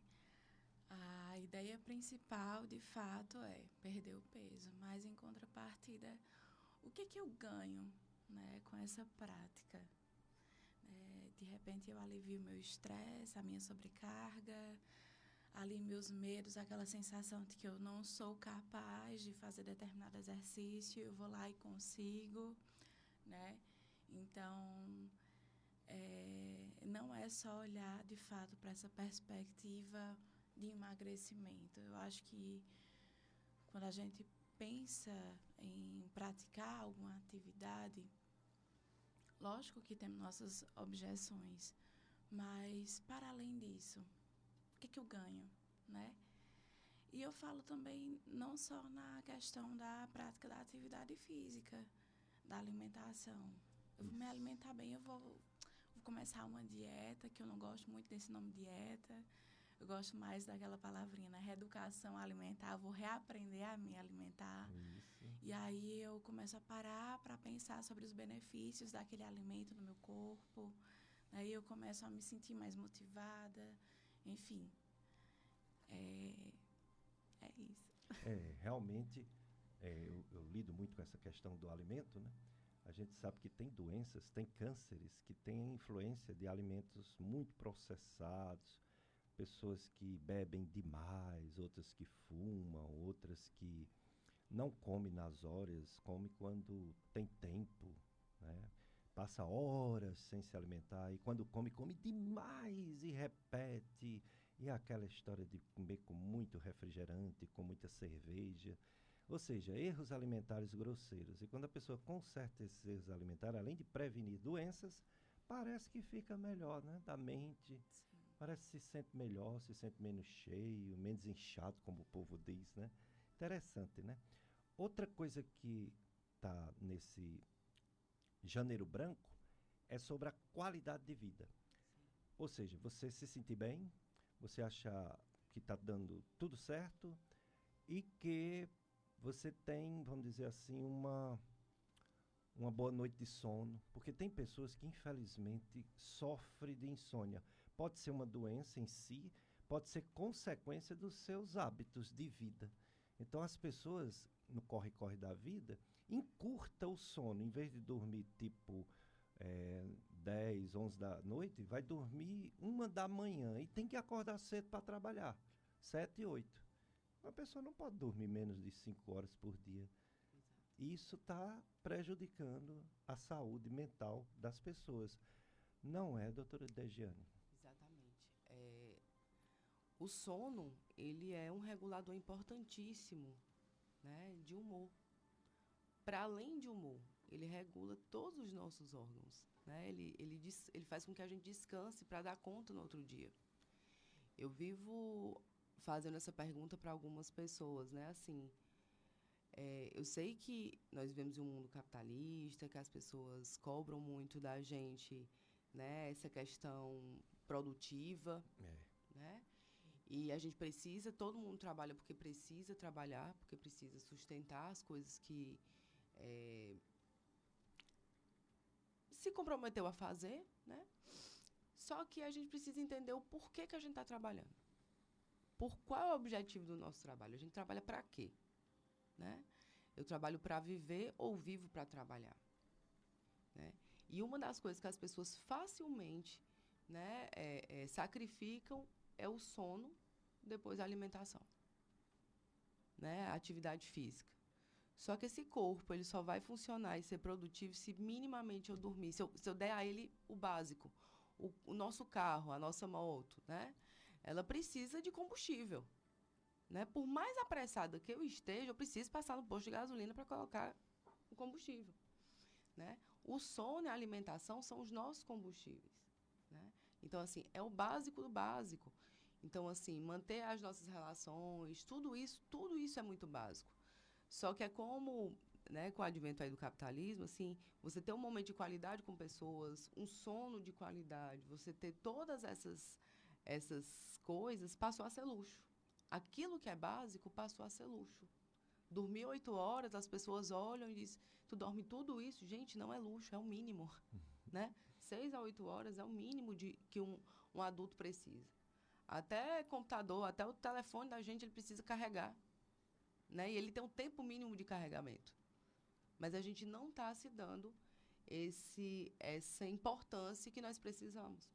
A ideia principal, de fato, é perder o peso. Mas, em contrapartida, o que eu ganho, né, com essa prática? De repente, eu alivio o meu estresse, a minha sobrecarga, ali meus medos, aquela sensação de que eu não sou capaz de fazer determinado exercício, eu vou lá e consigo, né? Então, não é só olhar, de fato, para essa perspectiva de emagrecimento. Eu acho que quando a gente pensa em praticar alguma atividade, lógico que temos nossas objeções, mas, para além disso, o que eu ganho, né? E eu falo também não só na questão da prática da atividade física, da alimentação. Eu vou me alimentar bem, eu vou começar uma dieta, que eu não gosto muito desse nome dieta. Eu gosto mais daquela palavrinha, né? Reeducação alimentar. Eu vou reaprender a me alimentar. Isso. E aí eu começo a parar para pensar sobre os benefícios daquele alimento no meu corpo. Aí eu começo a me sentir mais motivada. Enfim, é isso. Realmente, eu lido muito com essa questão do alimento, né? A gente sabe que tem doenças, tem cânceres que têm influência de alimentos muito processados, pessoas que bebem demais, outras que fumam, outras que não comem nas horas, comem quando tem tempo, né? Passa horas sem se alimentar e quando come demais e repete. E aquela história de comer com muito refrigerante, com muita cerveja. Ou seja, erros alimentares grosseiros. E quando a pessoa conserta esses erros alimentares, além de prevenir doenças, parece que fica melhor, né? Da mente. Sim. Parece que se sente melhor, se sente menos cheio, menos inchado, como o povo diz, né? Interessante, né? Outra coisa que está nesse Janeiro Branco é sobre a qualidade de vida. Sim. Ou seja, você se sentir bem, você achar que está dando tudo certo e que você tem, vamos dizer assim, uma boa noite de sono. Porque tem pessoas que, infelizmente, sofrem de insônia. Pode ser uma doença em si, pode ser consequência dos seus hábitos de vida. Então, as pessoas, no corre-corre da vida, encurta o sono. Em vez de dormir, tipo, 10, 11 da noite, vai dormir 1 da manhã e tem que acordar cedo para trabalhar, 7, 8. Uma pessoa não pode dormir menos de 5 horas por dia. Isso está prejudicando a saúde mental das pessoas. Não é, doutora Degiane? Exatamente. O sono, ele é um regulador importantíssimo, né, de humor. Para além de humor, ele regula todos os nossos órgãos, né? Ele faz com que a gente descanse para dar conta no outro dia. Eu vivo fazendo essa pergunta para algumas pessoas, né? Assim, eu sei que nós vivemos em um mundo capitalista, que as pessoas cobram muito da gente, né, essa questão produtiva, né? E a gente precisa, todo mundo trabalha porque precisa trabalhar, porque precisa sustentar as coisas que se comprometeu a fazer, né? Só que a gente precisa entender o porquê que a gente está trabalhando. Qual é o objetivo do nosso trabalho? A gente trabalha para quê? Né? Eu trabalho para viver ou vivo para trabalhar? Né? E uma das coisas que as pessoas facilmente, né, sacrificam é o sono, depois a alimentação, né? A atividade física. Só que esse corpo, ele só vai funcionar e ser produtivo se minimamente eu dormir. Se eu der a ele o básico. O nosso carro, a nossa moto, né? Ela precisa de combustível. Né? Por mais apressada que eu esteja, eu preciso passar no posto de gasolina para colocar o combustível. Né? O sono e a alimentação são os nossos combustíveis. Né? Então, assim, é o básico do básico. Então, assim, manter as nossas relações, tudo isso é muito básico. Só que é como, né, com o advento aí do capitalismo, assim, você ter um momento de qualidade com pessoas, um sono de qualidade, você ter todas essas coisas, passou a ser luxo. Aquilo que é básico passou a ser luxo. Dormir 8 horas, as pessoas olham e dizem, tu dorme tudo isso? Gente, não é luxo, é o mínimo. Né? 6 a 8 horas é o mínimo que um adulto precisa. Até computador, até o telefone da gente, ele precisa carregar. Né? E ele tem um tempo mínimo de carregamento. Mas a gente não está se dando essa importância que nós precisamos.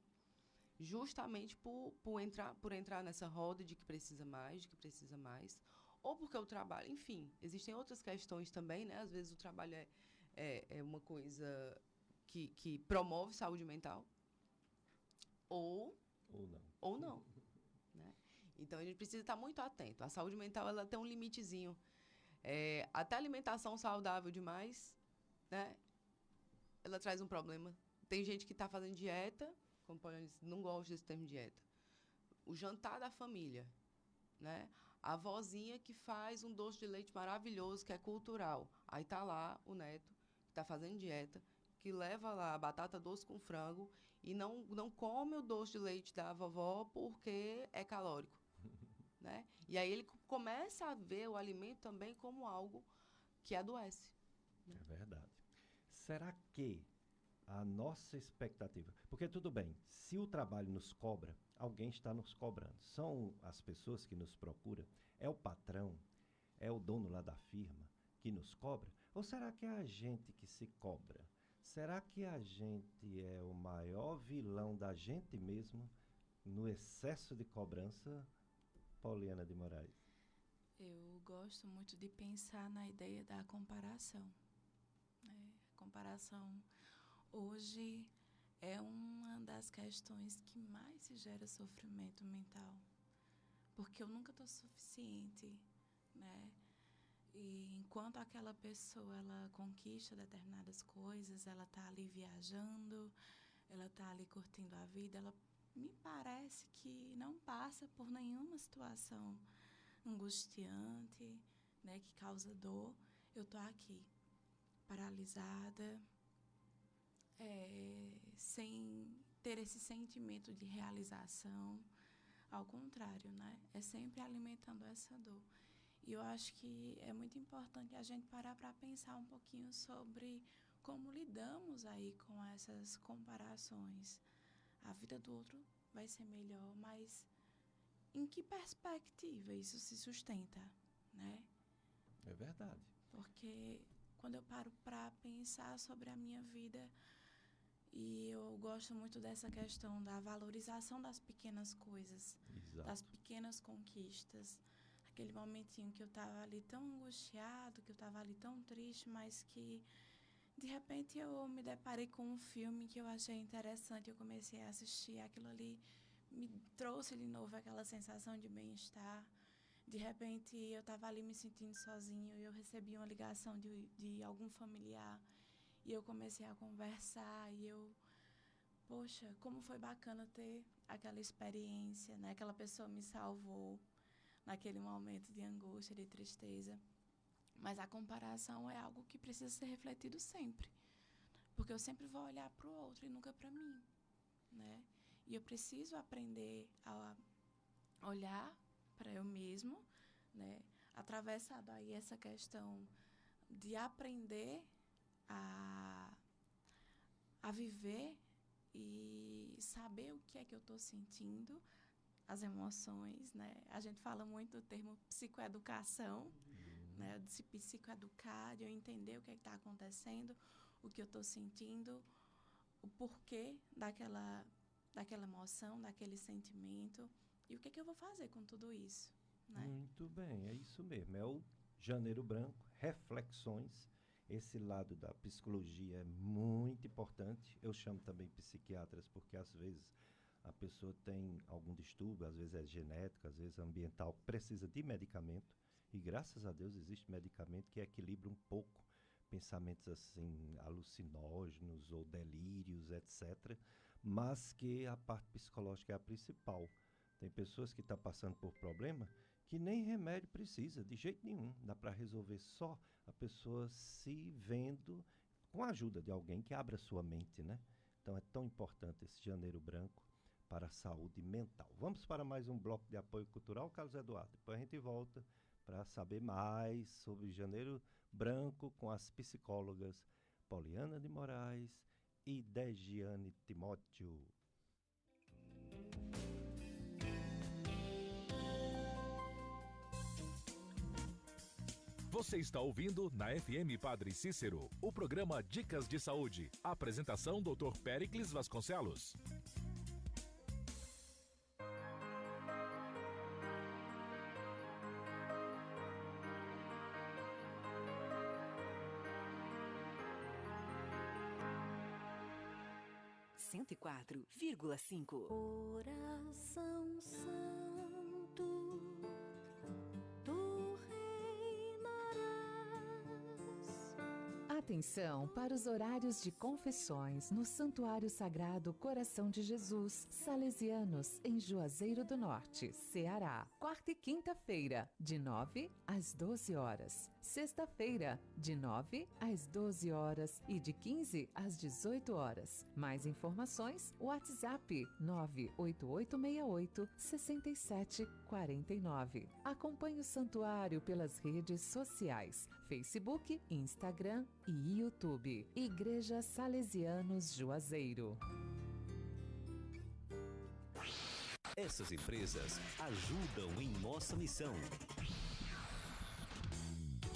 Justamente por entrar nessa roda de que precisa mais, ou porque o trabalho, enfim, existem outras questões também, né? Às vezes o trabalho é uma coisa que promove saúde mental, ou não. Né? Então, a gente precisa estar muito atento. A saúde mental, ela tem um limitezinho. Até a alimentação saudável demais, né? Ela traz um problema. Tem gente que está fazendo dieta, como não gosto desse termo dieta. O jantar da família, né? A avózinha que faz um doce de leite maravilhoso, que é cultural. Aí tá lá o neto, que está fazendo dieta, que leva lá a batata doce com frango e não come o doce de leite da vovó porque é calórico. Né? E aí ele começa a ver o alimento também como algo que adoece. É verdade. Será que a nossa expectativa... Porque tudo bem, se o trabalho nos cobra, alguém está nos cobrando. São as pessoas que nos procuram? É o patrão? É o dono lá da firma que nos cobra? Ou será que é a gente que se cobra? Será que a gente é o maior vilão da gente mesmo no excesso de cobrança, Pauliana de Moraes? Eu gosto muito de pensar na ideia da comparação. Comparação hoje é uma das questões que mais se gera sofrimento mental, porque eu nunca estou suficiente, né? E enquanto aquela pessoa ela conquista determinadas coisas, ela está ali viajando, ela está ali curtindo a vida, ela me parece que não passa por nenhuma situação angustiante, né, que causa dor. Eu estou aqui, paralisada, sem ter esse sentimento de realização. Ao contrário, né? É sempre alimentando essa dor. E eu acho que é muito importante a gente parar para pensar um pouquinho sobre como lidamos aí com essas comparações. A vida do outro vai ser melhor, mas em que perspectiva isso se sustenta, né? É verdade. Porque quando eu paro para pensar sobre a minha vida, e eu gosto muito dessa questão da valorização das pequenas coisas, Exato. das pequenas conquistas. Aquele momentinho que eu estava ali tão angustiado, que eu estava ali tão triste, mas que, de repente, eu me deparei com um filme que eu achei interessante, eu comecei a assistir, aquilo ali me trouxe de novo aquela sensação de bem-estar. De repente, eu estava ali me sentindo sozinho e eu recebi uma ligação de algum familiar e eu comecei a conversar e eu, poxa, como foi bacana ter aquela experiência, né? Aquela pessoa me salvou naquele momento de angústia, de tristeza. Mas a comparação é algo que precisa ser refletido sempre, porque eu sempre vou olhar para o outro e nunca para mim, né? E eu preciso aprender a olhar para eu mesmo, né? Atravessado aí essa questão de aprender a viver e saber o que é que eu estou sentindo, as emoções, né? A gente fala muito do termo psicoeducação, né? De se psicoeducar, de eu entender o que é que está acontecendo, o que eu estou sentindo, o porquê daquela emoção, daquele sentimento, e o que é que eu vou fazer com tudo isso, né? Muito bem, é isso mesmo. É o Janeiro Branco, reflexões. Esse lado da psicologia é muito importante. Eu chamo também psiquiatras porque, às vezes, a pessoa tem algum distúrbio, às vezes é genético, às vezes é ambiental, precisa de medicamento. E, graças a Deus, existe medicamento que equilibra um pouco pensamentos assim, alucinógenos ou delírios, etc. Mas que a parte psicológica é a principal. Tem pessoas que estão passando por problema que nem remédio precisa, de jeito nenhum. Dá para resolver só a pessoa se vendo com a ajuda de alguém que abra sua mente, né? Então é tão importante esse Janeiro Branco para a saúde mental. Vamos para mais um bloco de apoio cultural, Carlos Eduardo. Depois a gente volta para saber mais sobre Janeiro Branco com as psicólogas Poliana de Moraes e Degiane Timóteo. Você está ouvindo na FM Padre Cícero, o programa Dicas de Saúde. Apresentação Dr. Péricles Vasconcelos. Coração Santo, tu reinarás. Atenção para os horários de confissões no Santuário Sagrado Coração de Jesus, Salesianos, em Juazeiro do Norte, Ceará. Quarta e quinta-feira, de 9 às 12 horas. Sexta-feira, de 9 às 12 horas e de 15 às 18 horas. Mais informações, WhatsApp 98868-6749. Acompanhe o santuário pelas redes sociais, Facebook, Instagram e YouTube. Igreja Salesianos Juazeiro. Essas empresas ajudam em nossa missão.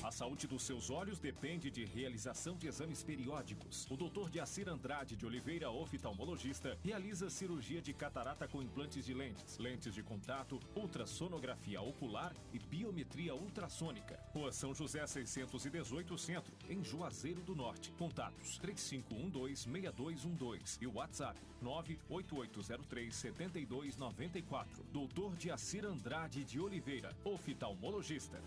A saúde dos seus olhos depende de realização de exames periódicos. O Dr. Diacir Andrade de Oliveira, oftalmologista, realiza cirurgia de catarata com implantes de lentes, lentes de contato, ultrassonografia ocular e biometria ultrassônica. Rua São José 618 Centro, em Juazeiro do Norte. Contatos 3512-6212 e o WhatsApp 98803-7294. Dr. Diacir Andrade de Oliveira, oftalmologista.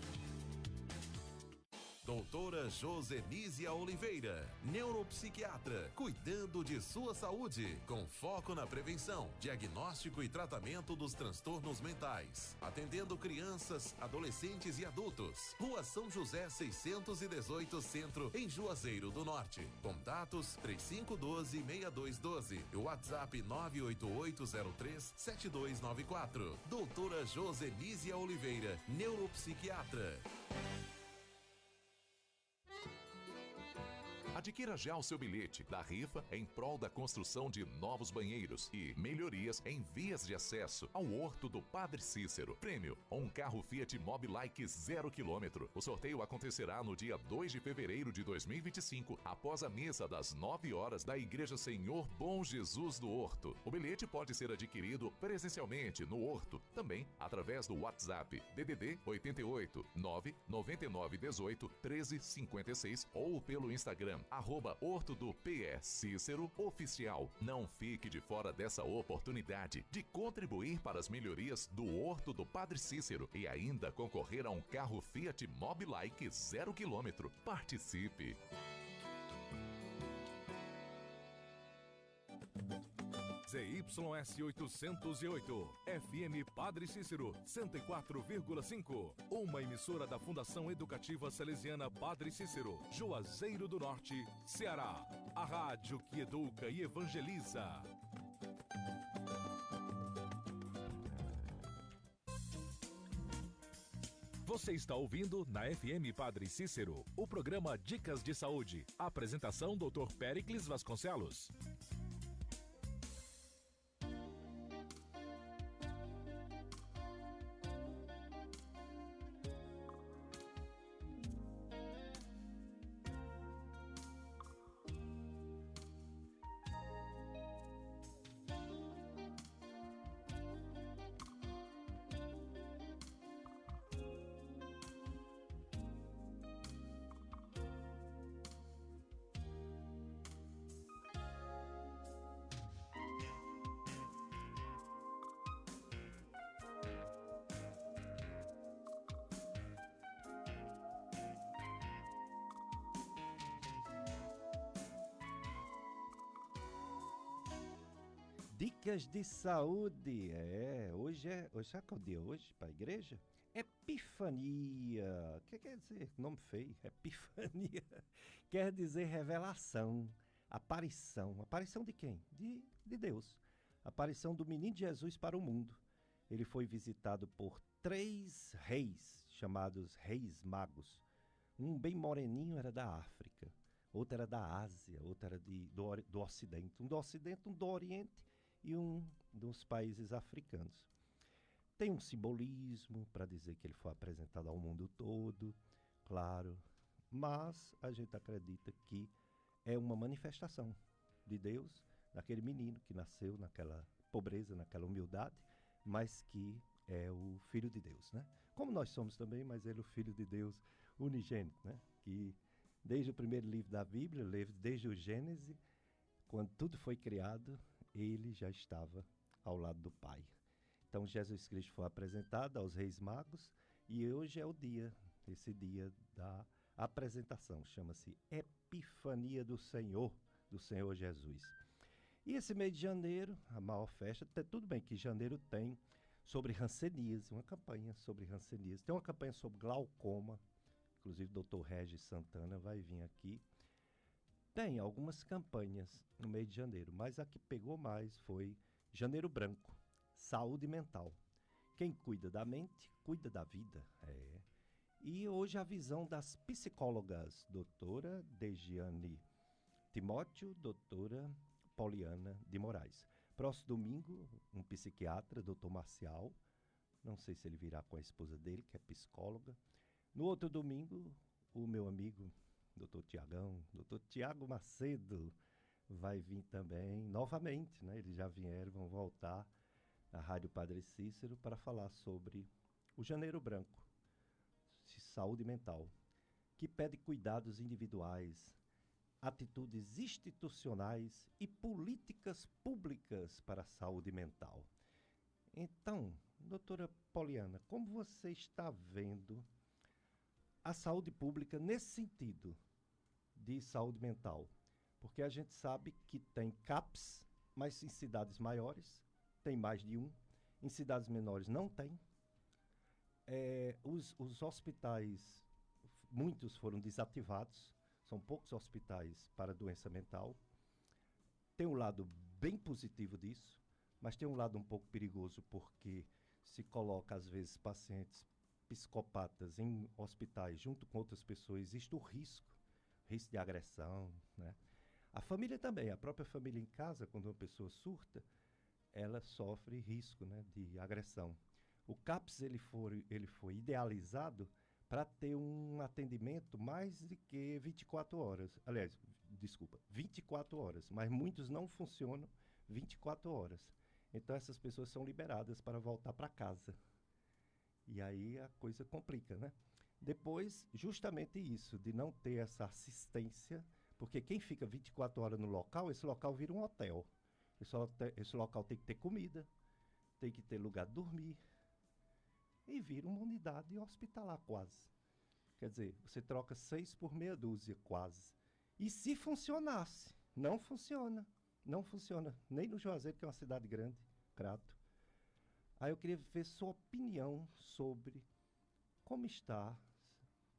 Doutora Josenísia Oliveira, neuropsiquiatra, cuidando de sua saúde, com foco na prevenção, diagnóstico e tratamento dos transtornos mentais, atendendo crianças, adolescentes e adultos. Rua São José 618 Centro, em Juazeiro do Norte. Contatos 3512-6212 e o WhatsApp 98803-7294. Doutora Josenísia Oliveira, neuropsiquiatra. Adquira já o seu bilhete da rifa em prol da construção de novos banheiros e melhorias em vias de acesso ao Horto do Padre Cícero. Prêmio: um carro Fiat Mobi Like 0 km. O sorteio acontecerá no dia 2 de fevereiro de 2025, após a missa das 9 horas da Igreja Senhor Bom Jesus do Horto. O bilhete pode ser adquirido presencialmente no Horto, também através do WhatsApp DDD 88 999 18 13 56 ou pelo Instagram @Horto do PS Cícero Oficial. Não fique de fora dessa oportunidade de contribuir para as melhorias do Horto do Padre Cícero e ainda concorrer a um carro Fiat Mobi Like 0 km. Participe! ZYS 808, FM Padre Cícero, 104,5. Uma emissora da Fundação Educativa Salesiana Padre Cícero, Juazeiro do Norte, Ceará. A rádio que educa e evangeliza. Você está ouvindo na FM Padre Cícero, o programa Dicas de Saúde. Apresentação Dr. Péricles Vasconcelos. Dicas de saúde. Sabe qual é o dia hoje para a igreja? Epifania. O que quer dizer? Nome feio. Epifania. Quer dizer revelação, aparição. Aparição de quem? De Deus. Aparição do menino Jesus para o mundo. Ele foi visitado por 3 reis, chamados reis magos. Um bem moreninho era da África, outro era da Ásia, outro era do Ocidente. Um do Ocidente, um do Oriente e um dos países africanos. Tem um simbolismo para dizer que ele foi apresentado ao mundo todo, claro, mas a gente acredita que é uma manifestação de Deus, daquele menino que nasceu naquela pobreza, naquela humildade, mas que é o Filho de Deus, né? Como nós somos também, mas ele é o Filho de Deus unigênito, né? Que desde o primeiro livro da Bíblia, desde o Gênesis, quando tudo foi criado, ele já estava ao lado do Pai. Então Jesus Cristo foi apresentado aos reis magos e hoje é o dia, esse dia da apresentação, chama-se Epifania do Senhor Jesus. E esse mês de janeiro, a maior festa, tudo bem que janeiro tem sobre hanseníase, uma campanha sobre hanseníase, tem uma campanha sobre glaucoma, inclusive o Dr. Regis Santana vai vir aqui. Tem algumas campanhas no mês de janeiro, mas a que pegou mais foi Janeiro Branco, saúde mental. Quem cuida da mente, cuida da vida. E hoje a visão das psicólogas, doutora Degiane Timóteo, doutora Poliana de Moraes. Próximo domingo, um psiquiatra, doutor Marcial, não sei se ele virá com a esposa dele, que é psicóloga. No outro domingo, o meu amigo Dr. Tiago Macedo, vai vir também, novamente, né? Eles já vieram, vão voltar à Rádio Padre Cícero para falar sobre o Janeiro Branco, saúde mental, que pede cuidados individuais, atitudes institucionais e políticas públicas para a saúde mental. Então, doutora Poliana, como você está vendo a saúde pública nesse sentido de saúde mental? Porque a gente sabe que tem CAPS, mas em cidades maiores tem mais de um, em cidades menores não tem. Os hospitais, muitos foram desativados, são poucos hospitais para doença mental. Tem um lado bem positivo disso, mas tem um lado um pouco perigoso, porque se coloca às vezes pacientes psicopatas em hospitais junto com outras pessoas, existe o risco risco de agressão, né? A família também, a própria família em casa, quando uma pessoa surta, ela sofre risco, né, de agressão. O CAPS ele foi idealizado para ter um atendimento mais de que 24 horas. Aliás, desculpa, 24 horas, mas muitos não funcionam 24 horas. Então essas pessoas são liberadas para voltar para casa. E aí a coisa complica, né? Depois, justamente isso, de não ter essa assistência, porque quem fica 24 horas no local, esse local vira um hotel. Esse local tem que ter comida, tem que ter lugar de dormir, e vira uma unidade hospitalar quase. Quer dizer, você troca 6 por meia dúzia quase. E se funcionasse, não funciona. Não funciona, nem no Juazeiro, que é uma cidade grande, Crato. Aí eu queria ver sua opinião sobre como está,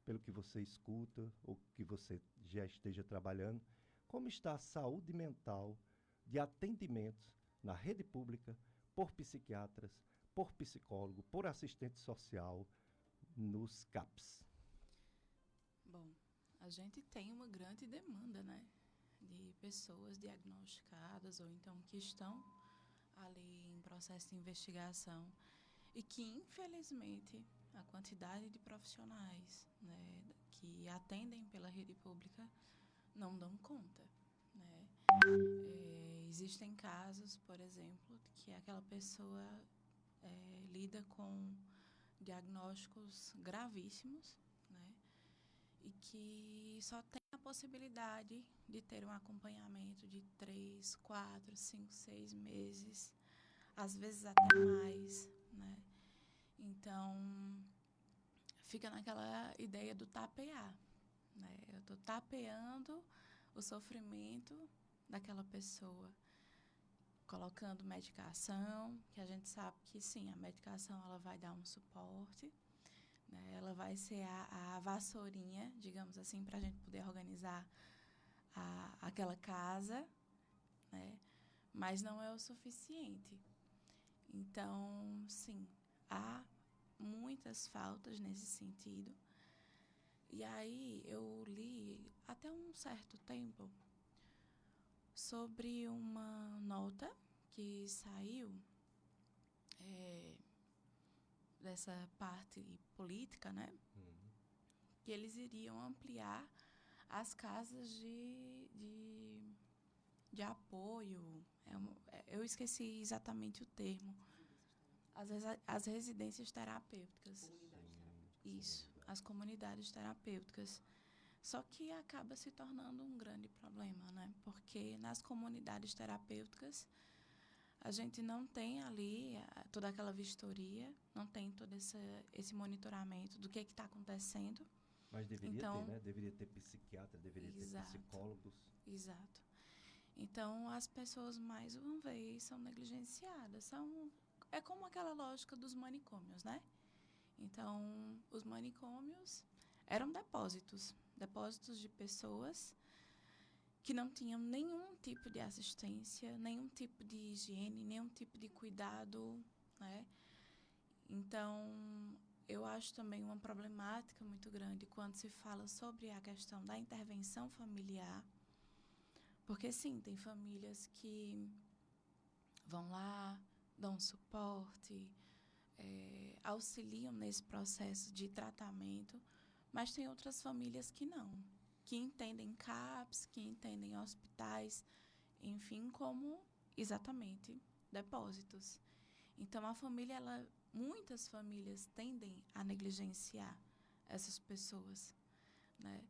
pelo que você escuta, ou que você já esteja trabalhando, como está a saúde mental de atendimentos na rede pública, por psiquiatras, por psicólogo, por assistente social, nos CAPs. Bom, a gente tem uma grande demanda, né, de pessoas diagnosticadas ou então que estão ali em processo de investigação e que, infelizmente, a quantidade de profissionais, né, que atendem pela rede pública não dão conta, né? Existem casos, por exemplo, que aquela pessoa lida com diagnósticos gravíssimos, né, e que só tem a possibilidade de ter um acompanhamento de 3, 4, 5, 6 meses, às vezes até mais, né? Então, fica naquela ideia do tapear, né? Eu estou tapeando o sofrimento daquela pessoa, colocando medicação, que a gente sabe que sim, a medicação ela vai dar um suporte, né? Ela vai ser a vassourinha, digamos assim, para a gente poder organizar aquela casa, né? Mas não é o suficiente. Então, sim, há muitas faltas nesse sentido. E aí eu li até um certo tempo sobre uma nota que saiu dessa parte política, né? Que eles iriam ampliar as casas de apoio. Eu esqueci exatamente o termo. As residências terapêuticas. Isso, as comunidades terapêuticas. Só que acaba se tornando um grande problema, né? Porque nas comunidades terapêuticas a gente não tem ali toda aquela vistoria, não tem todo esse monitoramento do que está acontecendo. Mas deveria ter, né? Deveria ter psiquiatra, deveria ter psicólogos. Exato. Então, as pessoas, mais uma vez, são negligenciadas. É como aquela lógica dos manicômios, né? Então, os manicômios eram depósitos de pessoas que não tinham nenhum tipo de assistência, nenhum tipo de higiene, nenhum tipo de cuidado, né? Então, eu acho também uma problemática muito grande quando se fala sobre a questão da intervenção familiar, porque, sim, tem famílias que vão lá, dão suporte, auxiliam nesse processo de tratamento, mas tem outras famílias que não, que entendem CAPs, que entendem hospitais, enfim, como exatamente depósitos. Então, muitas famílias tendem a negligenciar essas pessoas, né?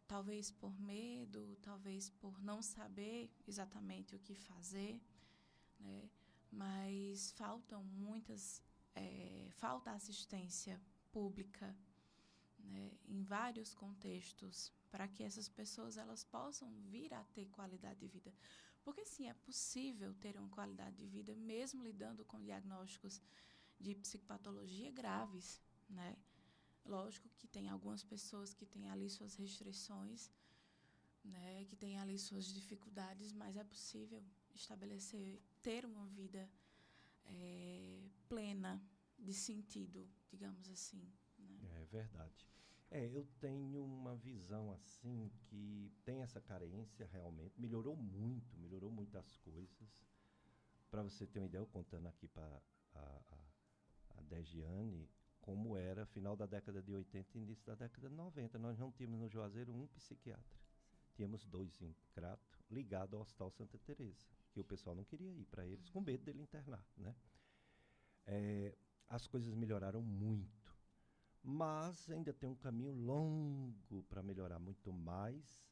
Talvez por medo, talvez por não saber exatamente o que fazer, né? Mas falta assistência pública, né, em vários contextos, para que essas pessoas elas possam vir a ter qualidade de vida. Porque, sim, é possível ter uma qualidade de vida mesmo lidando com diagnósticos de psicopatologia graves, né? Lógico que tem algumas pessoas que têm ali suas restrições, né, que têm ali suas dificuldades, mas é possível ter uma vida plena de sentido, digamos assim, né? É verdade. Eu tenho uma visão assim que tem essa carência realmente, melhorou muitas coisas. Para você ter uma ideia, eu contando aqui para a Degiane, como era final da década de 80 e início da década de 90. Nós não tínhamos no Juazeiro um psiquiatra. Tínhamos 2 em Crato, ligado ao Hospital Santa Teresa, que o pessoal não queria ir para eles, com medo dele internar, né? As coisas melhoraram muito, mas ainda tem um caminho longo para melhorar muito mais.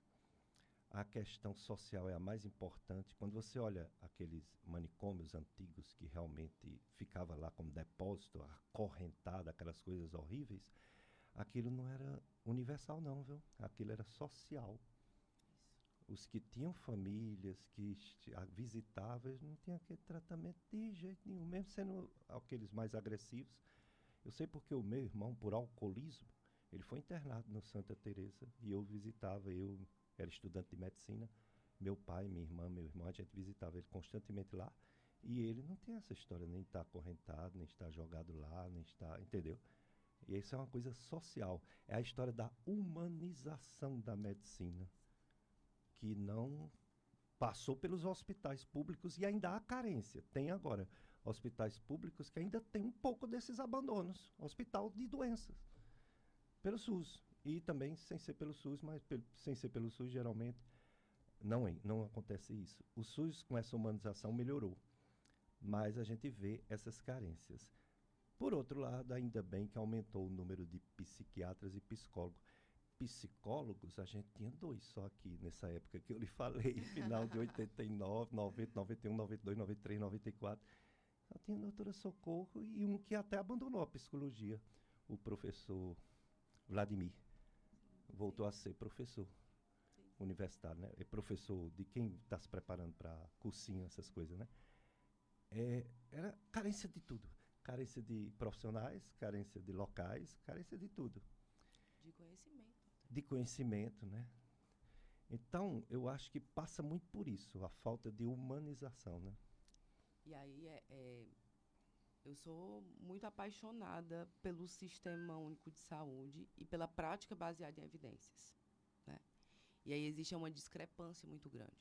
A questão social é a mais importante. Quando você olha aqueles manicômios antigos que realmente ficava lá como depósito, acorrentado, aquelas coisas horríveis, aquilo não era universal não, viu? Aquilo era social. Os que tinham famílias, que visitavam, eles não tinham aquele tratamento de jeito nenhum, mesmo sendo aqueles mais agressivos. Eu sei porque o meu irmão, por alcoolismo, ele foi internado no Santa Teresa e eu visitava, eu era estudante de medicina, meu pai, minha irmã, meu irmão, a gente visitava ele constantemente lá e ele não tem essa história, nem estar acorrentado, nem estar jogado lá, nem estar, entendeu? E isso é uma coisa social, é a história da humanização da medicina, que não passou pelos hospitais públicos e ainda há carência. Tem agora hospitais públicos que ainda tem um pouco desses abandonos. Hospital de doenças, pelo SUS. E também sem ser pelo SUS, mas sem ser pelo SUS, geralmente, não acontece isso. O SUS, com essa humanização, melhorou. Mas a gente vê essas carências. Por outro lado, ainda bem que aumentou o número de psiquiatras e psicólogos. Psicólogos, a gente tinha 2 só aqui, nessa época que eu lhe falei, final de 89, 90, 91, 92, 93, 94. Só tinha a doutora Socorro e um que até abandonou a psicologia, o professor Vladimir. Voltou a ser professor universitário, né? É professor de quem está se preparando para cursinho, essas coisas, né? Era carência de tudo. Carência de profissionais, carência de locais, carência de tudo. De conhecimento. De conhecimento, né? Então, eu acho que passa muito por isso, a falta de humanização, né? E aí, eu sou muito apaixonada pelo Sistema Único de Saúde e pela prática baseada em evidências, né? E aí existe uma discrepância muito grande.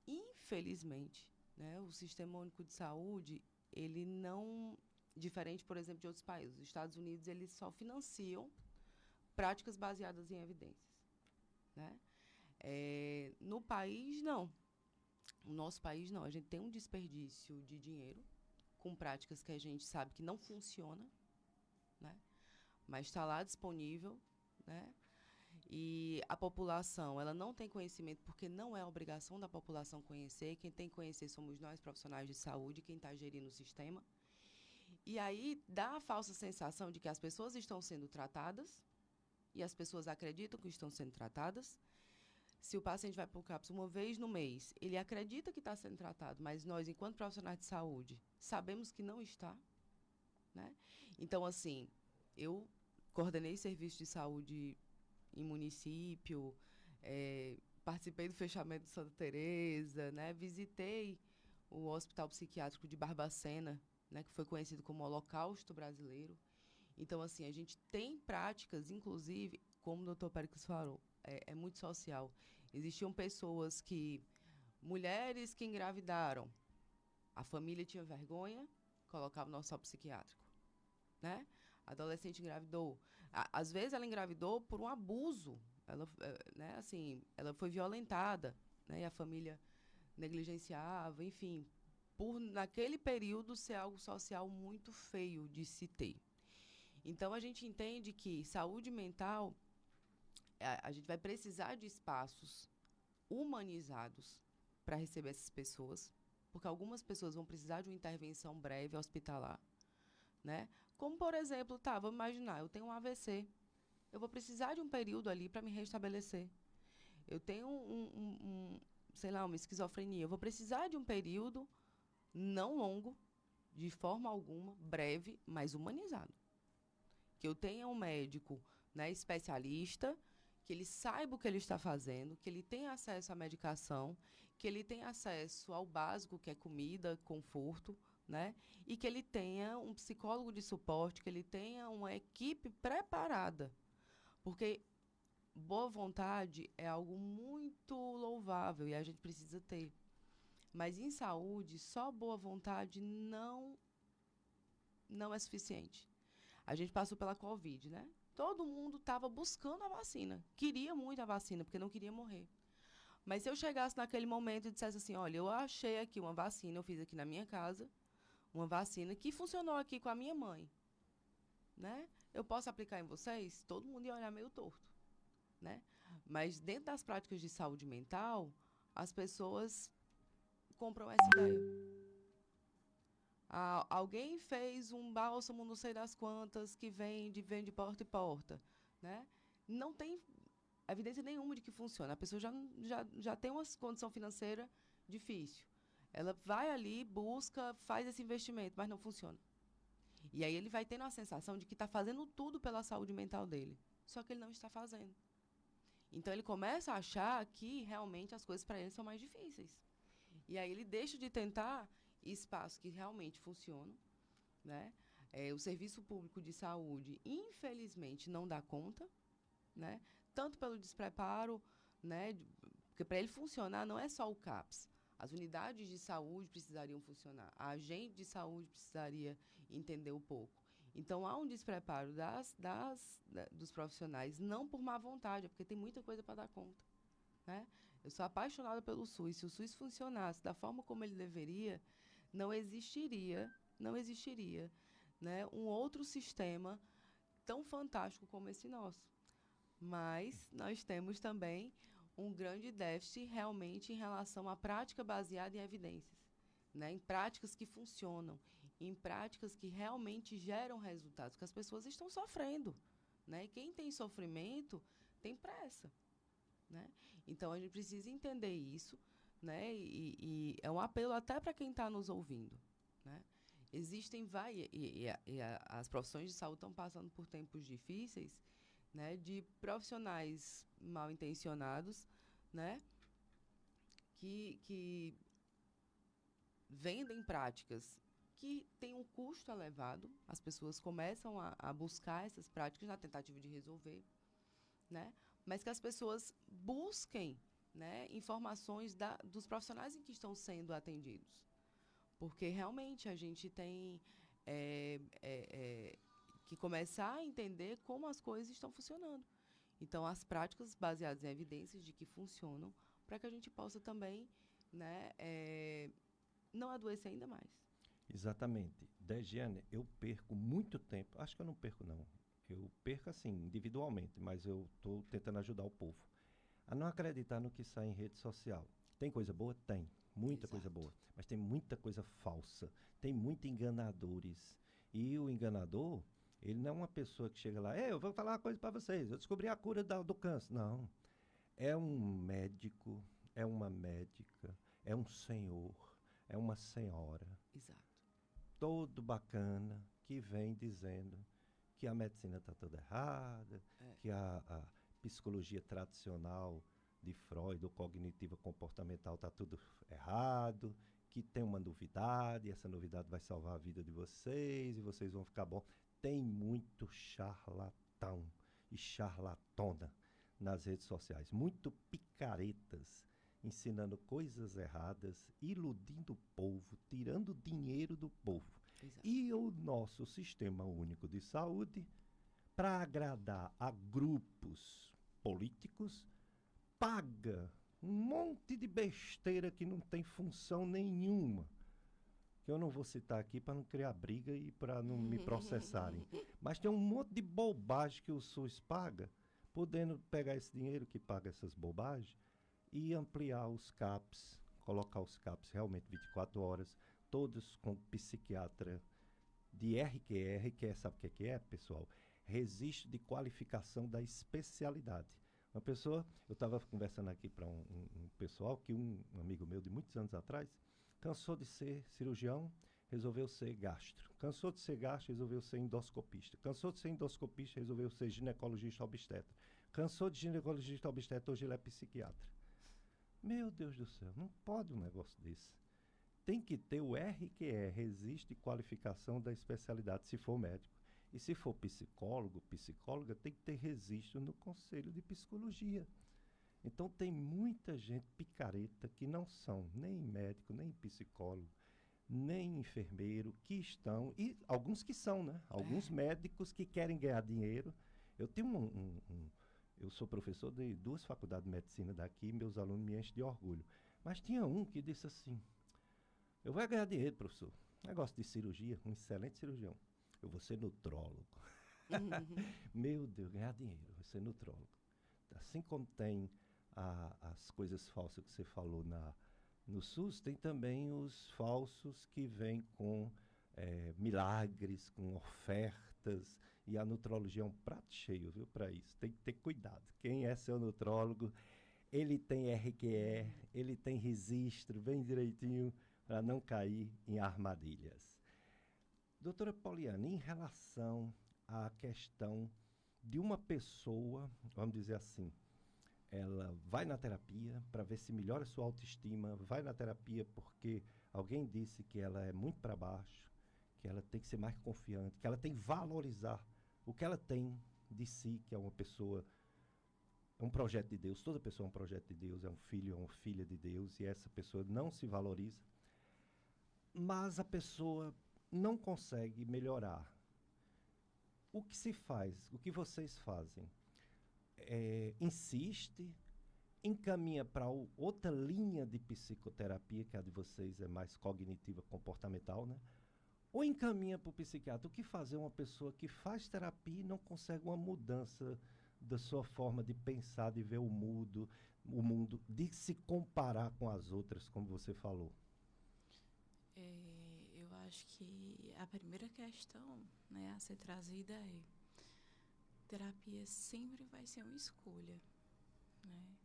Infelizmente, né, o Sistema Único de Saúde, ele não... Diferente, por exemplo, de outros países. Os Estados Unidos, eles só financiam práticas baseadas em evidências, né? No país, não. No nosso país, não. A gente tem um desperdício de dinheiro com práticas que a gente sabe que não funciona, né? Mas está lá disponível, né? E a população, ela não tem conhecimento porque não é obrigação da população conhecer. Quem tem que conhecer somos nós, profissionais de saúde, quem está gerindo o sistema. E aí dá a falsa sensação de que as pessoas estão sendo tratadas e as pessoas acreditam que estão sendo tratadas. Se o paciente vai para o CAPS uma vez no mês, ele acredita que está sendo tratado, mas nós, enquanto profissionais de saúde, sabemos que não está, né? Então, assim, eu coordenei serviço de saúde em município, participei do fechamento de Santa Teresa, né? Visitei o Hospital Psiquiátrico de Barbacena, né, que foi conhecido como Holocausto Brasileiro. Então, assim, a gente tem práticas, inclusive, como o doutor Péricles falou, é muito social. Existiam pessoas mulheres que engravidaram, a família tinha vergonha, colocava no hospital psiquiátrico, né? Adolescente engravidou. Às vezes ela engravidou por um abuso, né, assim, ela foi violentada, né, e a família negligenciava, enfim, por naquele período ser algo social muito feio de se ter. Então, a gente entende que saúde mental, a gente vai precisar de espaços humanizados para receber essas pessoas, porque algumas pessoas vão precisar de uma intervenção breve hospitalar, né? Como, por exemplo, vamos imaginar, eu tenho um AVC, eu vou precisar de um período ali para me restabelecer. Eu tenho uma esquizofrenia, eu vou precisar de um período não longo, de forma alguma, breve, mas humanizado. Que eu tenha um médico, né, especialista, que ele saiba o que ele está fazendo, que ele tenha acesso à medicação, que ele tenha acesso ao básico, que é comida, conforto, né, e que ele tenha um psicólogo de suporte, que ele tenha uma equipe preparada. Porque boa vontade é algo muito louvável e a gente precisa ter. Mas em saúde, só boa vontade não é suficiente. A gente passou pela Covid, né? Todo mundo estava buscando a vacina. Queria muito a vacina, porque não queria morrer. Mas se eu chegasse naquele momento e dissesse assim, olha, eu achei aqui uma vacina, eu fiz aqui na minha casa, uma vacina que funcionou aqui com a minha mãe, né? Eu posso aplicar em vocês? Todo mundo ia olhar meio torto, né? Mas dentro das práticas de saúde mental, as pessoas compram essa ideia. Alguém fez um bálsamo não sei das quantas que vende porta em porta, né? Não tem evidência nenhuma de que funciona. A pessoa já tem uma condição financeira difícil. Ela vai ali, busca, faz esse investimento, mas não funciona. E aí ele vai tendo a sensação de que está fazendo tudo pela saúde mental dele. Só que ele não está fazendo. Então ele começa a achar que realmente as coisas para ele são mais difíceis. E aí ele deixa de tentar espaços que realmente funcionam, né? O serviço público de saúde, infelizmente, não dá conta, né? Tanto pelo despreparo, né? Porque para ele funcionar não é só o CAPS. As unidades de saúde precisariam funcionar. A agente de saúde precisaria entender um pouco. Então, há um despreparo dos profissionais, não por má vontade, é porque tem muita coisa para dar conta, né? Eu sou apaixonada pelo SUS. Se o SUS funcionasse da forma como ele deveria, não existiria, né, um outro sistema tão fantástico como esse nosso. Mas nós temos também um grande déficit realmente em relação à prática baseada em evidências, né, em práticas que funcionam, em práticas que realmente geram resultados, que as pessoas estão sofrendo, né? E quem tem sofrimento tem pressa, né? Então, a gente precisa entender isso, né? E é um apelo até para quem está nos ouvindo, né? Existem várias... as profissões de saúde estão passando por tempos difíceis, né? De profissionais mal intencionados, né? Que vendem práticas que têm um custo elevado. As pessoas começam a buscar essas práticas na tentativa de resolver, né? Mas que as pessoas busquem, né, informações dos profissionais em que estão sendo atendidos. Porque realmente a gente tem que começar a entender como as coisas estão funcionando. Então, as práticas baseadas em evidências de que funcionam, para que a gente possa também, né, não adoecer ainda mais. Exatamente. Degiane, eu perco muito tempo, acho que eu não perco não, eu perco assim, individualmente, mas eu estou tentando ajudar o povo a não acreditar no que sai em rede social. Tem coisa boa? Tem. Muita coisa boa. Mas tem muita coisa falsa. Tem muitos enganadores. E o enganador, ele não é uma pessoa que chega lá, eu vou falar uma coisa para vocês, eu descobri a cura do câncer. Não. É um médico, é uma médica, é um senhor, é uma senhora. Exato. Todo bacana, que vem dizendo que a medicina está toda errada, que a psicologia tradicional de Freud, ou cognitiva comportamental, está tudo errado, que tem uma novidade, e essa novidade vai salvar a vida de vocês, e vocês vão ficar bom. Tem muito charlatão e charlatona nas redes sociais, muito picaretas, ensinando coisas erradas, iludindo o povo, tirando dinheiro do povo. Exato. E o nosso Sistema Único de Saúde, para agradar a grupos políticos, paga um monte de besteira que não tem função nenhuma, que eu não vou citar aqui para não criar briga e para não me processarem. Mas tem um monte de bobagem que o SUS paga, podendo pegar esse dinheiro que paga essas bobagens e ampliar os CAPs, colocar os CAPs realmente 24 horas, todos com psiquiatra de RQR, que sabe o que é, pessoal? Registro de qualificação da especialidade. Uma pessoa, eu estava conversando aqui para um pessoal, que um amigo meu de muitos anos atrás, cansou de ser cirurgião, resolveu ser gastro. Cansou de ser gastro, resolveu ser endoscopista. Cansou de ser endoscopista, resolveu ser ginecologista obstetra. Cansou de ginecologista obstetra, hoje ele é psiquiatra. Meu Deus do céu, não pode um negócio desse. Tem que ter o RQE, Registro de Qualificação da Especialidade, se for médico. E se for psicólogo, psicóloga, tem que ter registro no Conselho de Psicologia. Então tem muita gente picareta que não são nem médico, nem psicólogo, nem enfermeiro, que estão, e alguns que são, né? Alguns médicos que querem ganhar dinheiro. Eu tenho eu sou professor de 2 faculdades de medicina daqui, meus alunos me enchem de orgulho. Mas tinha um que disse assim: eu vou ganhar dinheiro, professor. Negócio de cirurgia, um excelente cirurgião. Eu vou ser nutrólogo. Meu Deus, ganhar dinheiro, eu vou ser nutrólogo. Assim como tem as coisas falsas que você falou no SUS, tem também os falsos que vêm com milagres, com ofertas. E a nutrologia é um prato cheio, viu, para isso. Tem que ter cuidado. Quem é seu nutrólogo, ele tem RQE, ele tem registro bem direitinho para não cair em armadilhas. Doutora Poliana, em relação à questão de uma pessoa, vamos dizer assim, ela vai na terapia para ver se melhora a sua autoestima, vai na terapia porque alguém disse que ela é muito para baixo, que ela tem que ser mais confiante, que ela tem que valorizar o que ela tem de si, que é uma pessoa, é um projeto de Deus. Toda pessoa é um projeto de Deus, é um filho, é uma filha de Deus, e essa pessoa não se valoriza, mas a pessoa não consegue melhorar. O que se faz, o que vocês fazem? Insiste, encaminha para outra linha de psicoterapia, que a de vocês é mais cognitiva, comportamental, né? Ou encaminha para o psiquiatra. O que fazer uma pessoa que faz terapia e não consegue uma mudança da sua forma de pensar, de ver o mundo, de se comparar com as outras, como você falou? Eu acho que a primeira questão, né, a ser trazida é: terapia sempre vai ser uma escolha, né?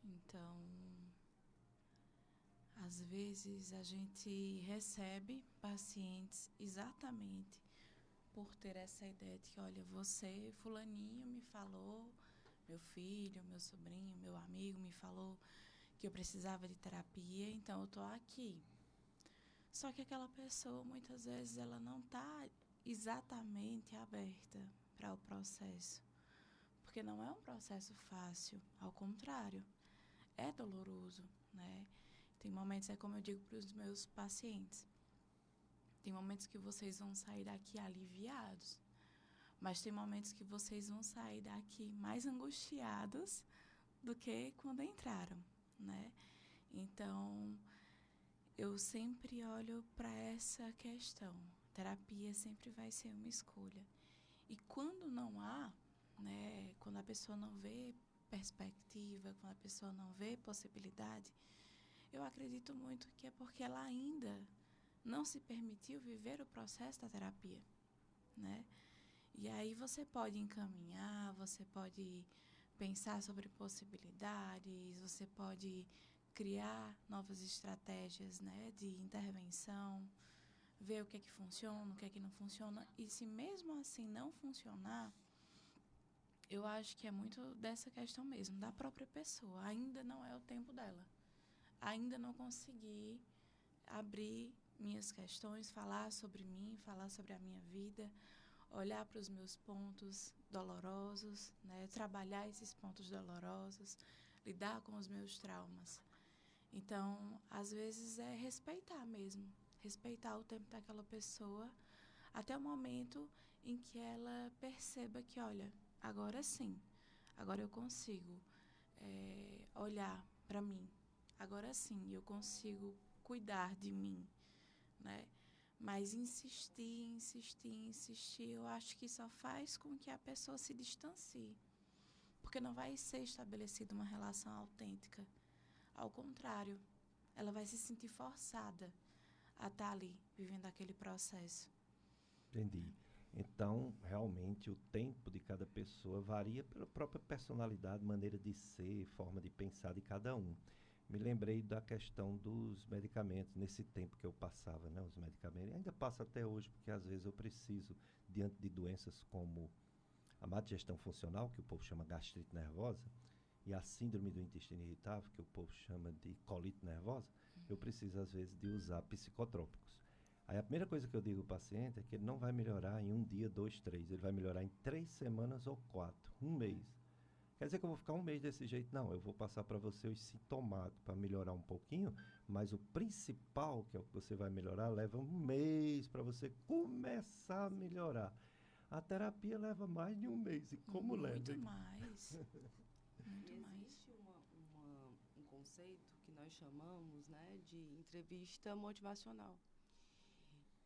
Então, às vezes a gente recebe pacientes exatamente por ter essa ideia de que, olha, você, fulaninho, me falou, meu filho, meu sobrinho, meu amigo me falou que eu precisava de terapia, então eu tô aqui. Só que aquela pessoa, muitas vezes, ela não está exatamente aberta para o processo. Porque não é um processo fácil, ao contrário, é doloroso, né? Tem momentos, é como eu digo para os meus pacientes, tem momentos que vocês vão sair daqui aliviados, mas tem momentos que vocês vão sair daqui mais angustiados do que quando entraram, né? Então, eu sempre olho para essa questão. Terapia sempre vai ser uma escolha. E quando não há, né, quando a pessoa não vê perspectiva, quando a pessoa não vê possibilidade, eu acredito muito que é porque ela ainda não se permitiu viver o processo da terapia, né? E aí você pode encaminhar, você pode pensar sobre possibilidades, você pode criar novas estratégias, né, de intervenção, ver o que é que funciona, o que é que não funciona. E se mesmo assim não funcionar, eu acho que é muito dessa questão mesmo, da própria pessoa. Ainda não é o tempo dela. Ainda não consegui abrir minhas questões, falar sobre mim, falar sobre a minha vida, olhar para os meus pontos dolorosos, né, trabalhar esses pontos dolorosos, lidar com os meus traumas. Então, às vezes é respeitar mesmo, respeitar o tempo daquela pessoa até o momento em que ela perceba que, olha, agora sim, agora eu consigo olhar para mim, agora sim eu consigo cuidar de mim, né? Mas insistir, eu acho que só faz com que a pessoa se distancie, porque não vai ser estabelecida uma relação autêntica. Ao contrário, ela vai se sentir forçada a estar ali, vivendo aquele processo. Entendi. Então, realmente, o tempo de cada pessoa varia pela própria personalidade, maneira de ser, forma de pensar de cada um. Me lembrei da questão dos medicamentos, nesse tempo que eu passava, né, os medicamentos, e ainda passo até hoje, porque às vezes eu preciso, diante de doenças como a má digestão funcional, que o povo chama gastrite nervosa, e a síndrome do intestino irritável, que o povo chama de colite nervosa, eu preciso, às vezes, de usar psicotrópicos. Aí a primeira coisa que eu digo ao paciente é que ele não vai melhorar em 1 dia, 2, 3. Ele vai melhorar em 3 semanas ou 4, 1 mês. Quer dizer que eu vou ficar 1 mês desse jeito? Não, eu vou passar para você os sintomáticos para melhorar um pouquinho, mas o principal, que é o que você vai melhorar, leva 1 mês para você começar a melhorar. A terapia leva mais de 1 mês. E como leva? Muito mais. Existe um conceito que nós chamamos, né, de entrevista motivacional,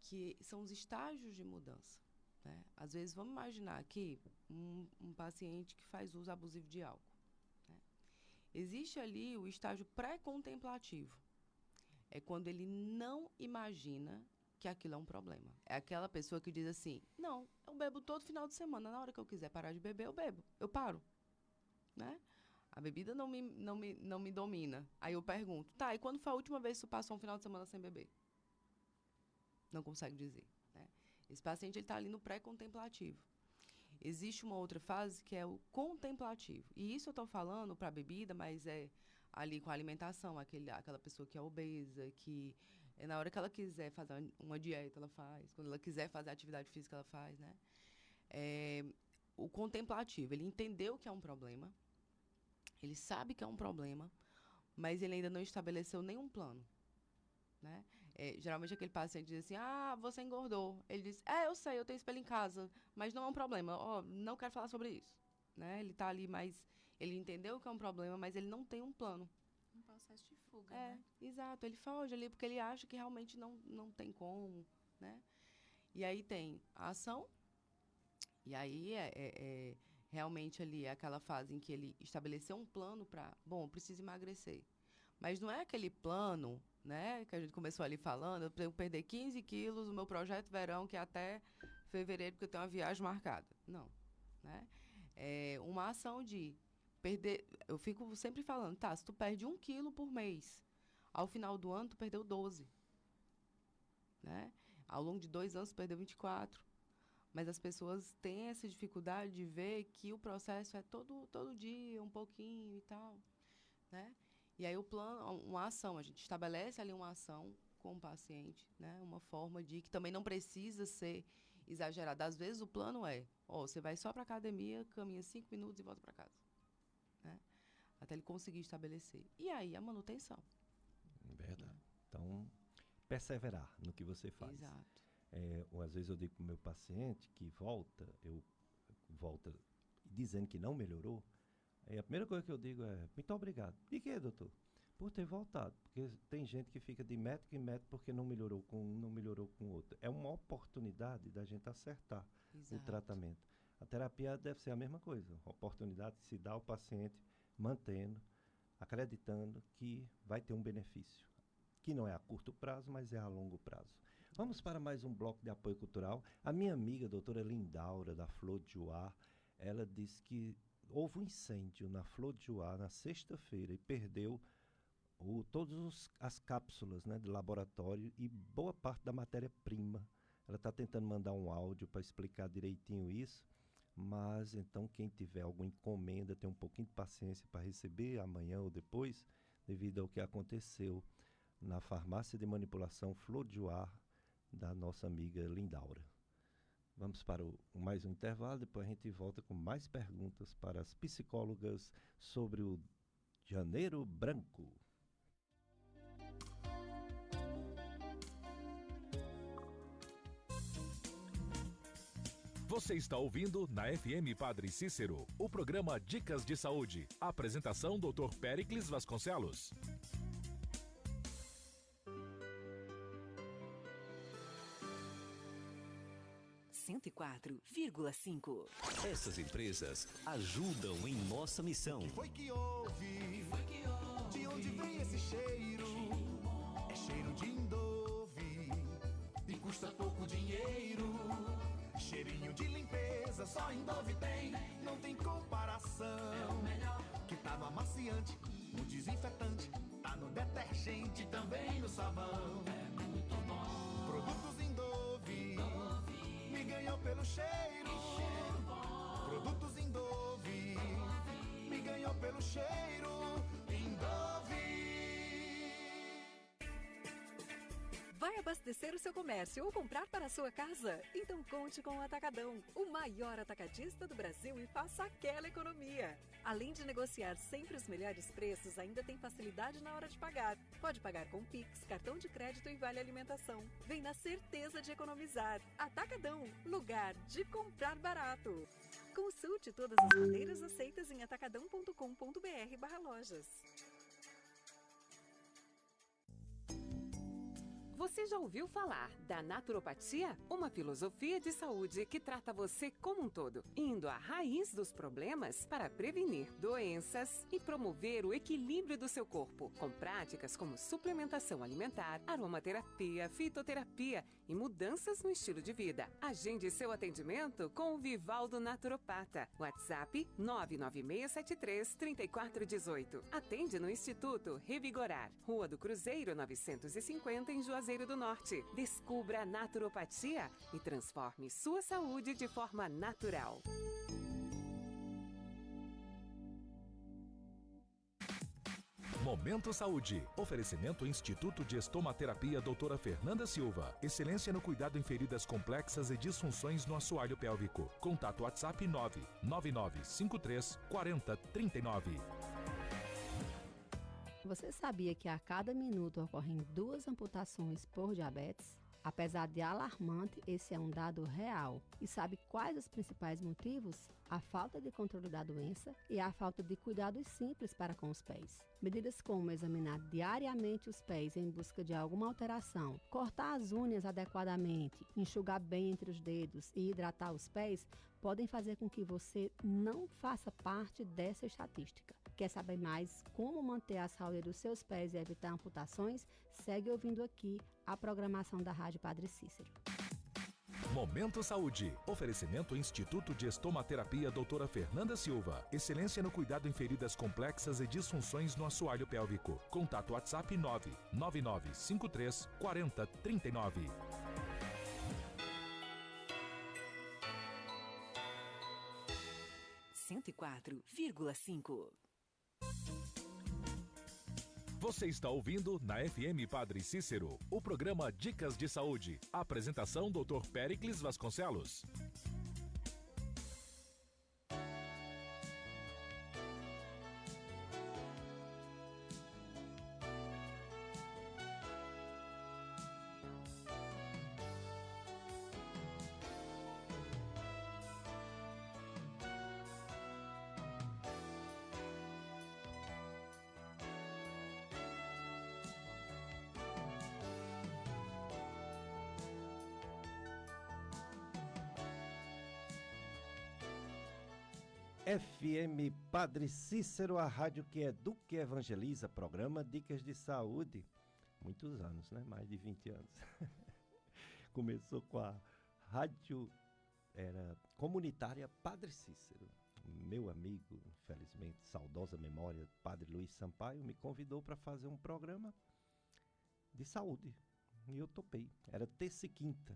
que são os estágios de mudança. Né? Às vezes, vamos imaginar aqui um paciente que faz uso abusivo de álcool. Né? Existe ali o estágio pré-contemplativo. É quando ele não imagina que aquilo é um problema. É aquela pessoa que diz assim, não, eu bebo todo final de semana, na hora que eu quiser parar de beber, eu bebo, eu paro. Né? A bebida não me domina. Aí eu pergunto, tá, e quando foi a última vez que tu passou um final de semana sem beber? Não consegue dizer. Né? Esse paciente está ali no pré-contemplativo. Existe uma outra fase que é o contemplativo. E isso eu estou falando para a bebida, mas é ali com a alimentação, aquela pessoa que é obesa, que na hora que ela quiser fazer uma dieta, ela faz. Quando ela quiser fazer atividade física, ela faz. Né? O contemplativo, ele entendeu que é um problema, ele sabe que é um problema, mas ele ainda não estabeleceu nenhum plano. Né? Geralmente aquele paciente diz assim, você engordou. Ele diz, eu sei, eu tenho espelho em casa, mas não é um problema, não quero falar sobre isso. Né? Ele está ali, mas ele entendeu que é um problema, mas ele não tem um plano. Um processo de fuga, né? Exato, ele foge ali porque ele acha que realmente não tem como. Né? E aí tem a ação, e aí realmente ali é aquela fase em que ele estabeleceu um plano para, eu preciso emagrecer. Mas não é aquele plano, né, que a gente começou ali falando, eu tenho que perder 15 quilos, o meu projeto verão, que é até fevereiro, porque eu tenho uma viagem marcada. Não. Né? É uma ação de perder... Eu fico sempre falando, se tu perde 1 quilo por mês, ao final do ano, tu perdeu 12. Né? Ao longo de 2 anos, tu perdeu 24. Mas as pessoas têm essa dificuldade de ver que o processo é todo dia, um pouquinho e tal. Né? E aí o plano, uma ação, a gente estabelece ali uma ação com o paciente, né? Uma forma de que também não precisa ser exagerada. Às vezes o plano você vai só para a academia, caminha 5 minutos e volta para casa. Né? Até ele conseguir estabelecer. E aí a manutenção. Verdade. Então, perseverar no que você faz. Exato. Às vezes eu digo para o meu paciente que volta dizendo que não melhorou. A primeira coisa que eu digo é, muito obrigado. De quê, doutor? Por ter voltado. Porque tem gente que fica de médico em médico porque não melhorou com um, não melhorou com o outro. É uma oportunidade da gente acertar o tratamento. A terapia deve ser a mesma coisa. Uma oportunidade de se dar ao paciente, mantendo, acreditando que vai ter um benefício. Que não é a curto prazo, mas é a longo prazo. Vamos para mais um bloco de apoio cultural. A minha amiga, a doutora Lindaura, da Flor de Juá, ela disse que houve um incêndio na Flor de Juá na sexta-feira e perdeu todas as cápsulas, né, de laboratório e boa parte da matéria-prima. Ela está tentando mandar um áudio para explicar direitinho isso, mas então quem tiver alguma encomenda, tem um pouquinho de paciência para receber amanhã ou depois, devido ao que aconteceu na farmácia de manipulação Flor de Juá da nossa amiga Lindaura. Vamos para mais um intervalo, depois a gente volta com mais perguntas para as psicólogas sobre o Janeiro Branco. Você está ouvindo na FM Padre Cícero, o programa Dicas de Saúde. Apresentação Dr. Péricles Vasconcelos. Essas empresas ajudam em nossa missão. Foi que houve? De onde vem esse cheiro? É cheiro de Indove e custa pouco dinheiro. Cheirinho de limpeza, só Indove tem. Não tem comparação. É o melhor. Que tá no amaciante, no desinfetante, tá no detergente, também no sabão. É muito bom. Produtos Indove. Me ganhou pelo cheiro. Produtos Indove. Me ganhou pelo cheiro. Indove. Vai Vai abastecer o seu comércio ou comprar para a sua casa? Então conte com o Atacadão, o maior atacadista do Brasil, e faça aquela economia. Além de negociar sempre os melhores preços, ainda tem facilidade na hora de pagar. Pode pagar com Pix, cartão de crédito e vale alimentação. Vem na certeza de economizar. Atacadão, lugar de comprar barato. Consulte todas as maneiras aceitas em atacadão.com.br/lojas. Você já ouviu falar da naturopatia? Uma filosofia de saúde que trata você como um todo, indo à raiz dos problemas para prevenir doenças e promover o equilíbrio do seu corpo, com práticas como suplementação alimentar, aromaterapia, fitoterapia e mudanças no estilo de vida. Agende seu atendimento com o Vivaldo Naturopata. WhatsApp 99673-3418. Atende no Instituto Revigorar, Rua do Cruzeiro 950, em Juazeiro do Norte. Descubra a naturopatia e transforme sua saúde de forma natural. Momento Saúde. Oferecimento Instituto de Estomaterapia Doutora Fernanda Silva. Excelência no cuidado em feridas complexas e disfunções no assoalho pélvico. Contato WhatsApp 99953 4039. Você sabia que a cada minuto ocorrem 2 amputações por diabetes? Apesar de alarmante, esse é um dado real. E sabe quais os principais motivos? A falta de controle da doença e a falta de cuidados simples para com os pés. Medidas como examinar diariamente os pés em busca de alguma alteração, cortar as unhas adequadamente, enxugar bem entre os dedos e hidratar os pés podem fazer com que você não faça parte dessa estatística. Quer saber mais como manter a saúde dos seus pés e evitar amputações? Segue ouvindo aqui a programação da Rádio Padre Cícero. Momento Saúde. Oferecimento Instituto de Estomaterapia Doutora Fernanda Silva. Excelência no cuidado em feridas complexas e disfunções no assoalho pélvico. Contato WhatsApp 99953 4039. Você está ouvindo na FM Padre Cícero o programa Dicas de Saúde. Apresentação Dr. Péricles Vasconcelos. FM Padre Cícero, a rádio que educa e evangeliza, programa Dicas de Saúde. Muitos anos, né? Mais de 20 anos. Começou com a rádio comunitária Padre Cícero. Meu amigo, infelizmente, saudosa memória, Padre Luiz Sampaio, me convidou para fazer um programa de saúde. E eu topei. Era terça e quinta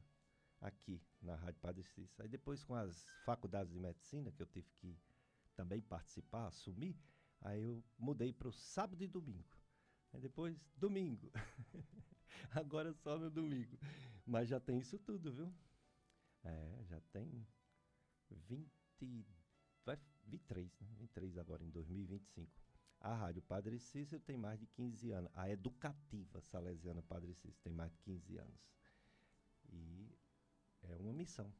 aqui na Rádio Padre Cícero. Aí depois, com as faculdades de medicina, que eu tive que também participar, assumir, aí eu mudei para o sábado e domingo. Aí depois, domingo. Agora só no domingo. Mas já tem isso tudo, viu? Já tem 23, né? 23 agora, em 2025. A Rádio Padre Cícero tem mais de 15 anos. A Educativa Salesiana Padre Cícero tem mais de 15 anos. E é uma missão.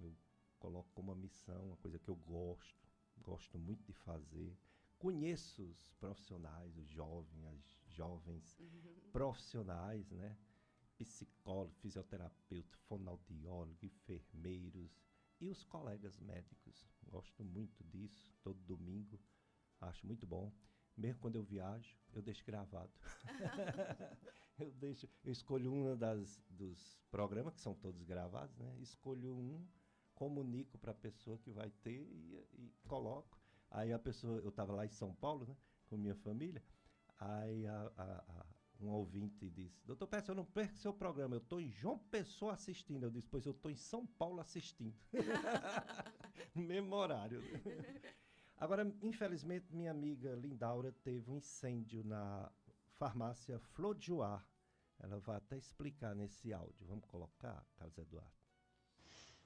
Eu coloco como uma missão, uma coisa que eu gosto muito de fazer. Conheço os profissionais, os jovens, as jovens profissionais, né? Psicólogo, fisioterapeuta, fonoaudiólogo, enfermeiros e os colegas médicos. Gosto muito disso, todo domingo. Acho muito bom. Mesmo quando eu viajo, eu deixo gravado. Eu escolho dos programas, que são todos gravados, né? Escolho um, comunico para a pessoa que vai ter e coloco. Aí a pessoa, eu estava lá em São Paulo, né, com minha família, aí um ouvinte disse: Doutor Pérez, eu não perco seu programa, eu estou em João Pessoa assistindo. Eu disse: pois eu estou em São Paulo assistindo. No mesmo horário. Agora, infelizmente, minha amiga Lindaura teve um incêndio na farmácia Flor de Joá, ela vai até explicar nesse áudio. Vamos colocar, Carlos Eduardo?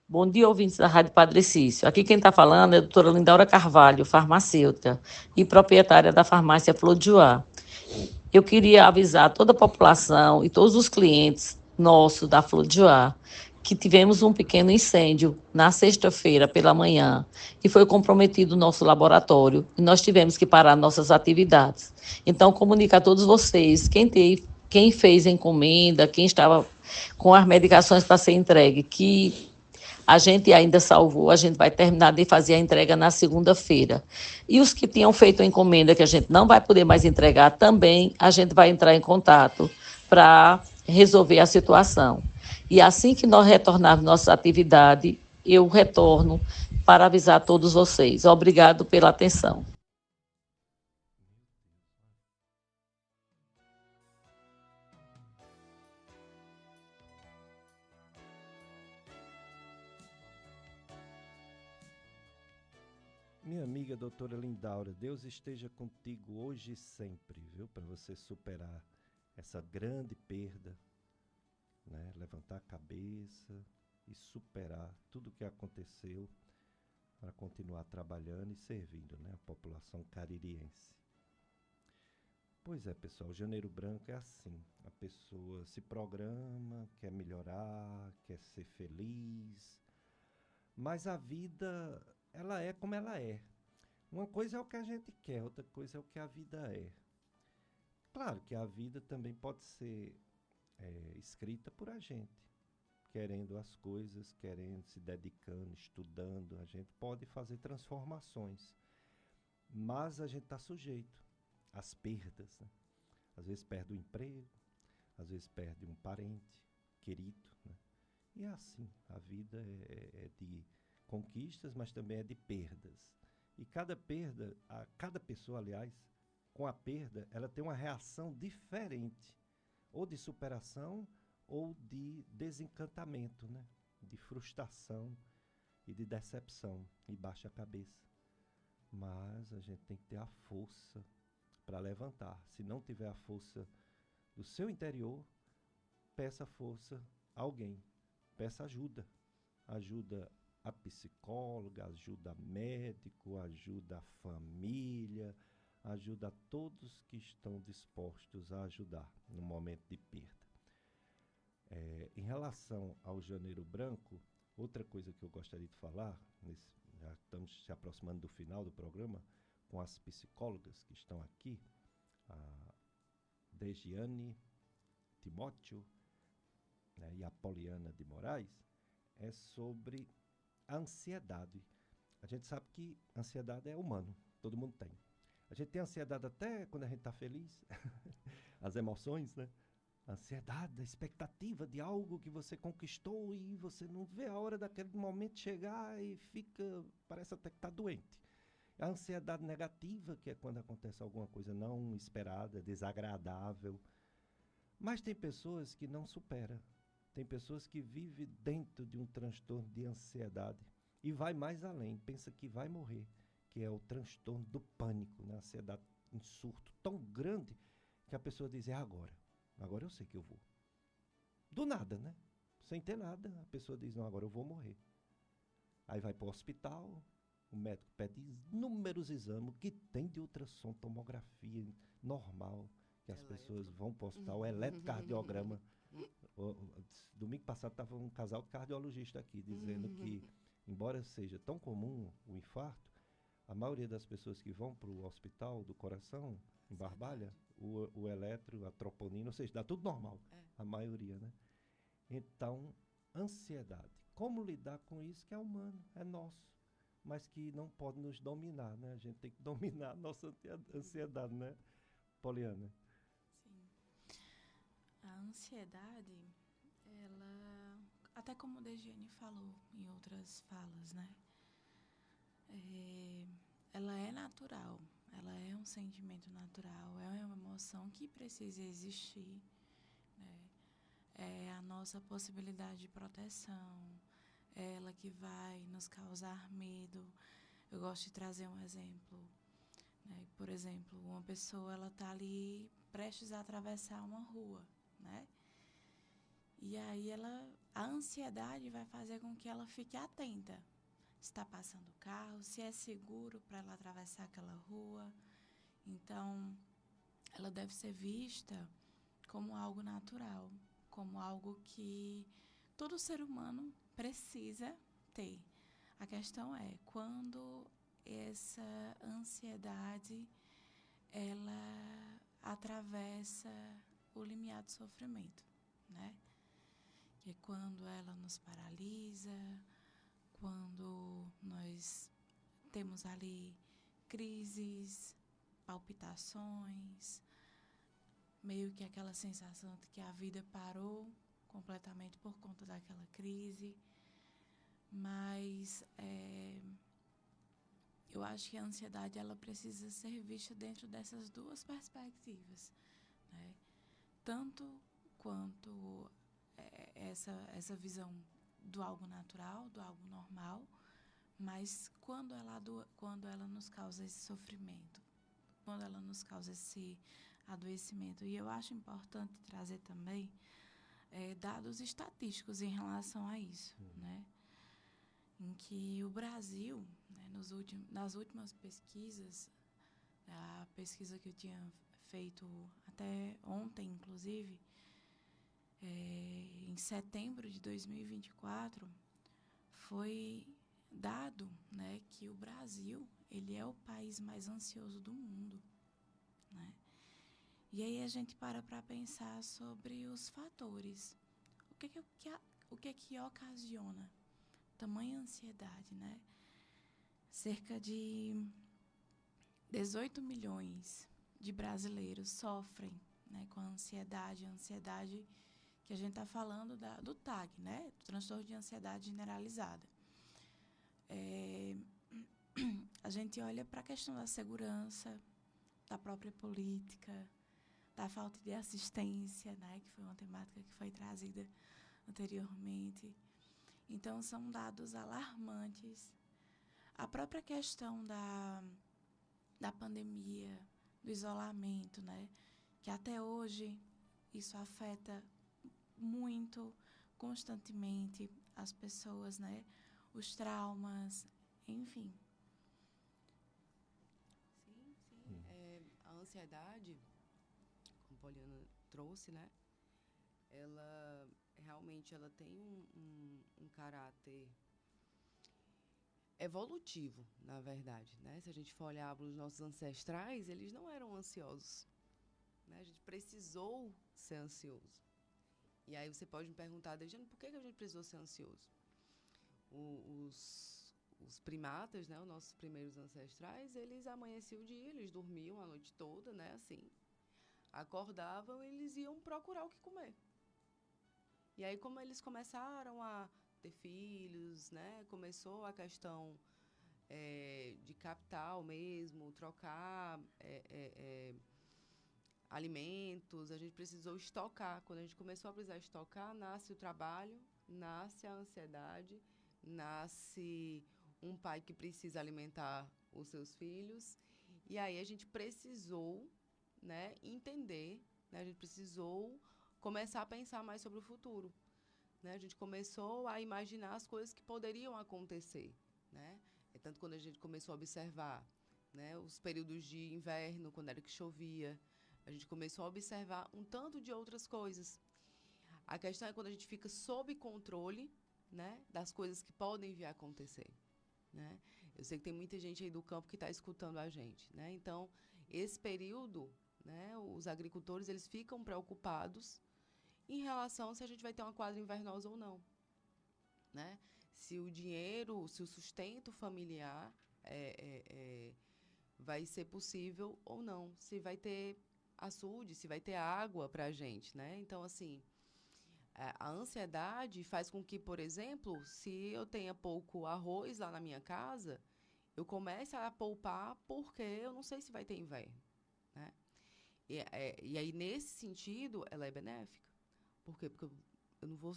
Bom dia, ouvintes da Rádio Padre Cício. Aqui quem está falando é a doutora Lindaura Carvalho, farmacêutica e proprietária da farmácia Flor de Joá. Eu queria avisar toda a população e todos os clientes nossos da Flor de Joá que tivemos um pequeno incêndio na sexta-feira pela manhã e foi comprometido o nosso laboratório e nós tivemos que parar nossas atividades. Então, comunico a todos vocês, quem fez a encomenda, quem estava com as medicações para ser entregue, que a gente ainda salvou, a gente vai terminar de fazer a entrega na segunda-feira. E os que tinham feito a encomenda que a gente não vai poder mais entregar, também a gente vai entrar em contato para resolver a situação. E assim que nós retornarmos nossa atividade, eu retorno para avisar todos vocês. Obrigado pela atenção. Minha amiga doutora Lindaura, Deus esteja contigo hoje e sempre, viu? Para você superar essa grande perda, né? Levantar a cabeça e superar tudo o que aconteceu para continuar trabalhando e servindo, né? A população caririense. Pois é, pessoal, Janeiro Branco é assim. A pessoa se programa, quer melhorar, quer ser feliz, mas a vida, ela é como ela é. Uma coisa é o que a gente quer, outra coisa é o que a vida é. Claro que a vida também pode ser escrita por a gente, querendo as coisas, querendo, se dedicando, estudando, a gente pode fazer transformações, mas a gente está sujeito às perdas, né? Às vezes perde o emprego, às vezes perde um parente querido, né? E é assim, a vida é de conquistas, mas também é de perdas. E cada perda, cada pessoa, aliás, com a perda, ela tem uma reação diferente, ou de superação ou de desencantamento, né? De frustração e de decepção, e baixa a cabeça. Mas a gente tem que ter a força para levantar. Se não tiver a força do seu interior, peça força a alguém, peça ajuda. Ajuda a psicóloga, ajuda médico, ajuda a família, ajuda a todos que estão dispostos a ajudar no momento de perda. Em relação ao Janeiro Branco, outra coisa que eu gostaria de falar, já estamos se aproximando do final do programa, com as psicólogas que estão aqui, a Degiane Timóteo, né, e a Poliana de Moraes, é sobre a ansiedade. A gente sabe que a ansiedade é humano, todo mundo tem. A gente tem ansiedade até quando a gente está feliz, as emoções, né? A ansiedade, a expectativa de algo que você conquistou e você não vê a hora daquele momento chegar e parece até que está doente. A ansiedade negativa, que é quando acontece alguma coisa não esperada, desagradável. Mas tem pessoas que não superam. Tem pessoas que vivem dentro de um transtorno de ansiedade e vai mais além, pensa que vai morrer, que é o transtorno do pânico, né? A ansiedade em surto tão grande que a pessoa diz, agora eu sei que eu vou. Do nada, né? Sem ter nada, a pessoa diz, não, agora eu vou morrer. Aí vai para o hospital, o médico pede inúmeros exames, que tem de ultrassom, tomografia normal, que as pessoas vão para o hospital, eletrocardiograma. Domingo passado estava um casal de cardiologista aqui, dizendo que, embora seja tão comum o infarto, a maioria das pessoas que vão para o hospital do coração, em Barbalha, o eletro, a troponina, ou seja, dá tudo normal, a maioria, né? Então, ansiedade. Como lidar com isso que é humano, é nosso, mas que não pode nos dominar, né? A gente tem que dominar a nossa ansiedade, né, Poliana? Sim. A ansiedade, ela, até como o Degiane falou em outras falas, né? Ela é natural, ela é um sentimento natural, é uma emoção que precisa existir, né? É a nossa possibilidade de proteção, é ela que vai nos causar medo. Eu gosto de trazer um exemplo, né? Por exemplo, uma pessoa, ela está ali prestes a atravessar uma rua, né? E aí a ansiedade vai fazer com que ela fique atenta. Se está passando o carro, se é seguro para ela atravessar aquela rua. Então, ela deve ser vista como algo natural, como algo que todo ser humano precisa ter. A questão é quando essa ansiedade ela atravessa o limiar do sofrimento, né? Que é quando ela nos paralisa, quando nós temos ali crises, palpitações, meio que aquela sensação de que a vida parou completamente por conta daquela crise. Mas eu acho que a ansiedade ela precisa ser vista dentro dessas duas perspectivas, né? Tanto quanto essa visão do algo natural, do algo normal, mas quando ela nos causa esse sofrimento, quando ela nos causa esse adoecimento. E eu acho importante trazer também dados estatísticos em relação a isso, né? Em que o Brasil, né, nas últimas pesquisas, a pesquisa que eu tinha feito até ontem, inclusive, em setembro de 2024, foi dado, né, que o Brasil ele é o país mais ansioso do mundo, né? E aí a gente para pensar sobre os fatores. O que é que ocasiona tamanha ansiedade, né? Cerca de 18 milhões de brasileiros sofrem, né, com a ansiedade que a gente está falando do TAG, né? Do transtorno de ansiedade generalizada. A gente olha para a questão da segurança, da própria política, da falta de assistência, né? Que foi uma temática que foi trazida anteriormente. Então, são dados alarmantes. A própria questão da pandemia, do isolamento, né? Que até hoje isso afeta muito, constantemente, as pessoas, né? Os traumas, enfim. Sim. A ansiedade, como a Poliana trouxe, né? Ela realmente tem um caráter evolutivo, na verdade, né? Se a gente for olhar para os nossos ancestrais, eles não eram ansiosos, né? A gente precisou ser ansioso. E aí você pode me perguntar, Dejane, por que a gente precisou ser ansioso? Os primatas, né? Os nossos primeiros ancestrais, eles amanheciam o dia, eles dormiam a noite toda, né? Assim, acordavam e eles iam procurar o que comer. E aí, como eles começaram a ter filhos, né? Começou a questão de capital mesmo, trocar alimentos, a gente precisou estocar. Quando a gente começou a precisar estocar, nasce o trabalho, nasce a ansiedade, nasce um pai que precisa alimentar os seus filhos. E aí a gente precisou, né, entender, né? A gente precisou começar a pensar mais sobre o futuro, né? A gente começou a imaginar as coisas que poderiam acontecer, né? Tanto quando a gente começou a observar, né, os períodos de inverno, quando era que chovia, a gente começou a observar um tanto de outras coisas. A questão é quando a gente fica sob controle, né, das coisas que podem vir a acontecer, né? Eu sei que tem muita gente aí do campo que está escutando a gente, né? Então, esse período, né, os agricultores eles ficam preocupados em relação se a gente vai ter uma quadra invernosa ou não, né? Se o dinheiro, se o sustento familiar vai ser possível ou não, se vai ter açude, se vai ter água para a gente, né? Então, assim, a ansiedade faz com que, por exemplo, se eu tenha pouco arroz lá na minha casa, eu comece a poupar porque eu não sei se vai ter inverno, né? E aí, nesse sentido, ela é benéfica. Por quê? Porque eu não vou,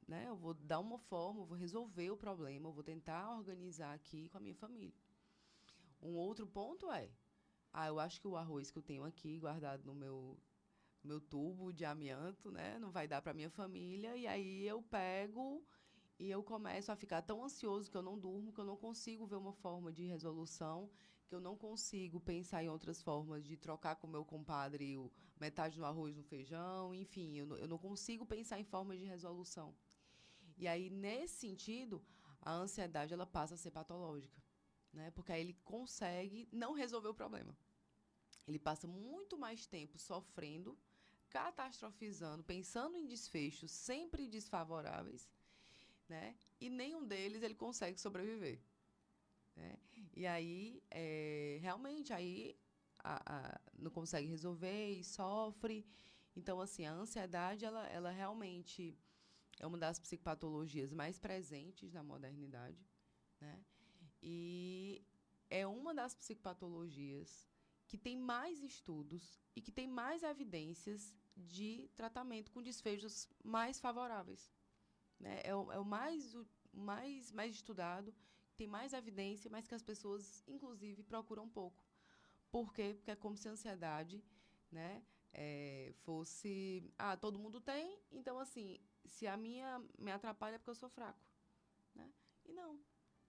né? Eu vou dar uma forma, eu vou resolver o problema, eu vou tentar organizar aqui com a minha família. Um outro ponto eu acho que o arroz que eu tenho aqui guardado no meu meu tubo de amianto, né? Não vai dar para minha família. E aí eu pego e eu começo a ficar tão ansioso que eu não durmo, que eu não consigo ver uma forma de resolução, que eu não consigo pensar em outras formas de trocar com o meu compadre metade no arroz, no feijão, enfim, eu não consigo pensar em formas de resolução. E aí, nesse sentido, a ansiedade ela passa a ser patológica, né? Porque aí ele consegue não resolver o problema. Ele passa muito mais tempo sofrendo, catastrofizando, pensando em desfechos sempre desfavoráveis, né? E nenhum deles ele consegue sobreviver, né? E aí, realmente, aí não consegue resolver e sofre. Então, assim, a ansiedade, ela realmente é uma das psicopatologias mais presentes na modernidade, né? E é uma das psicopatologias que tem mais estudos e que tem mais evidências de tratamento com desfechos mais favoráveis, né? É o mais estudado, tem mais evidência, mas que as pessoas, inclusive, procuram pouco. Por quê? Porque é como se a ansiedade, né, fosse... todo mundo tem, então, assim, se a minha me atrapalha é porque eu sou fraco, né? E não,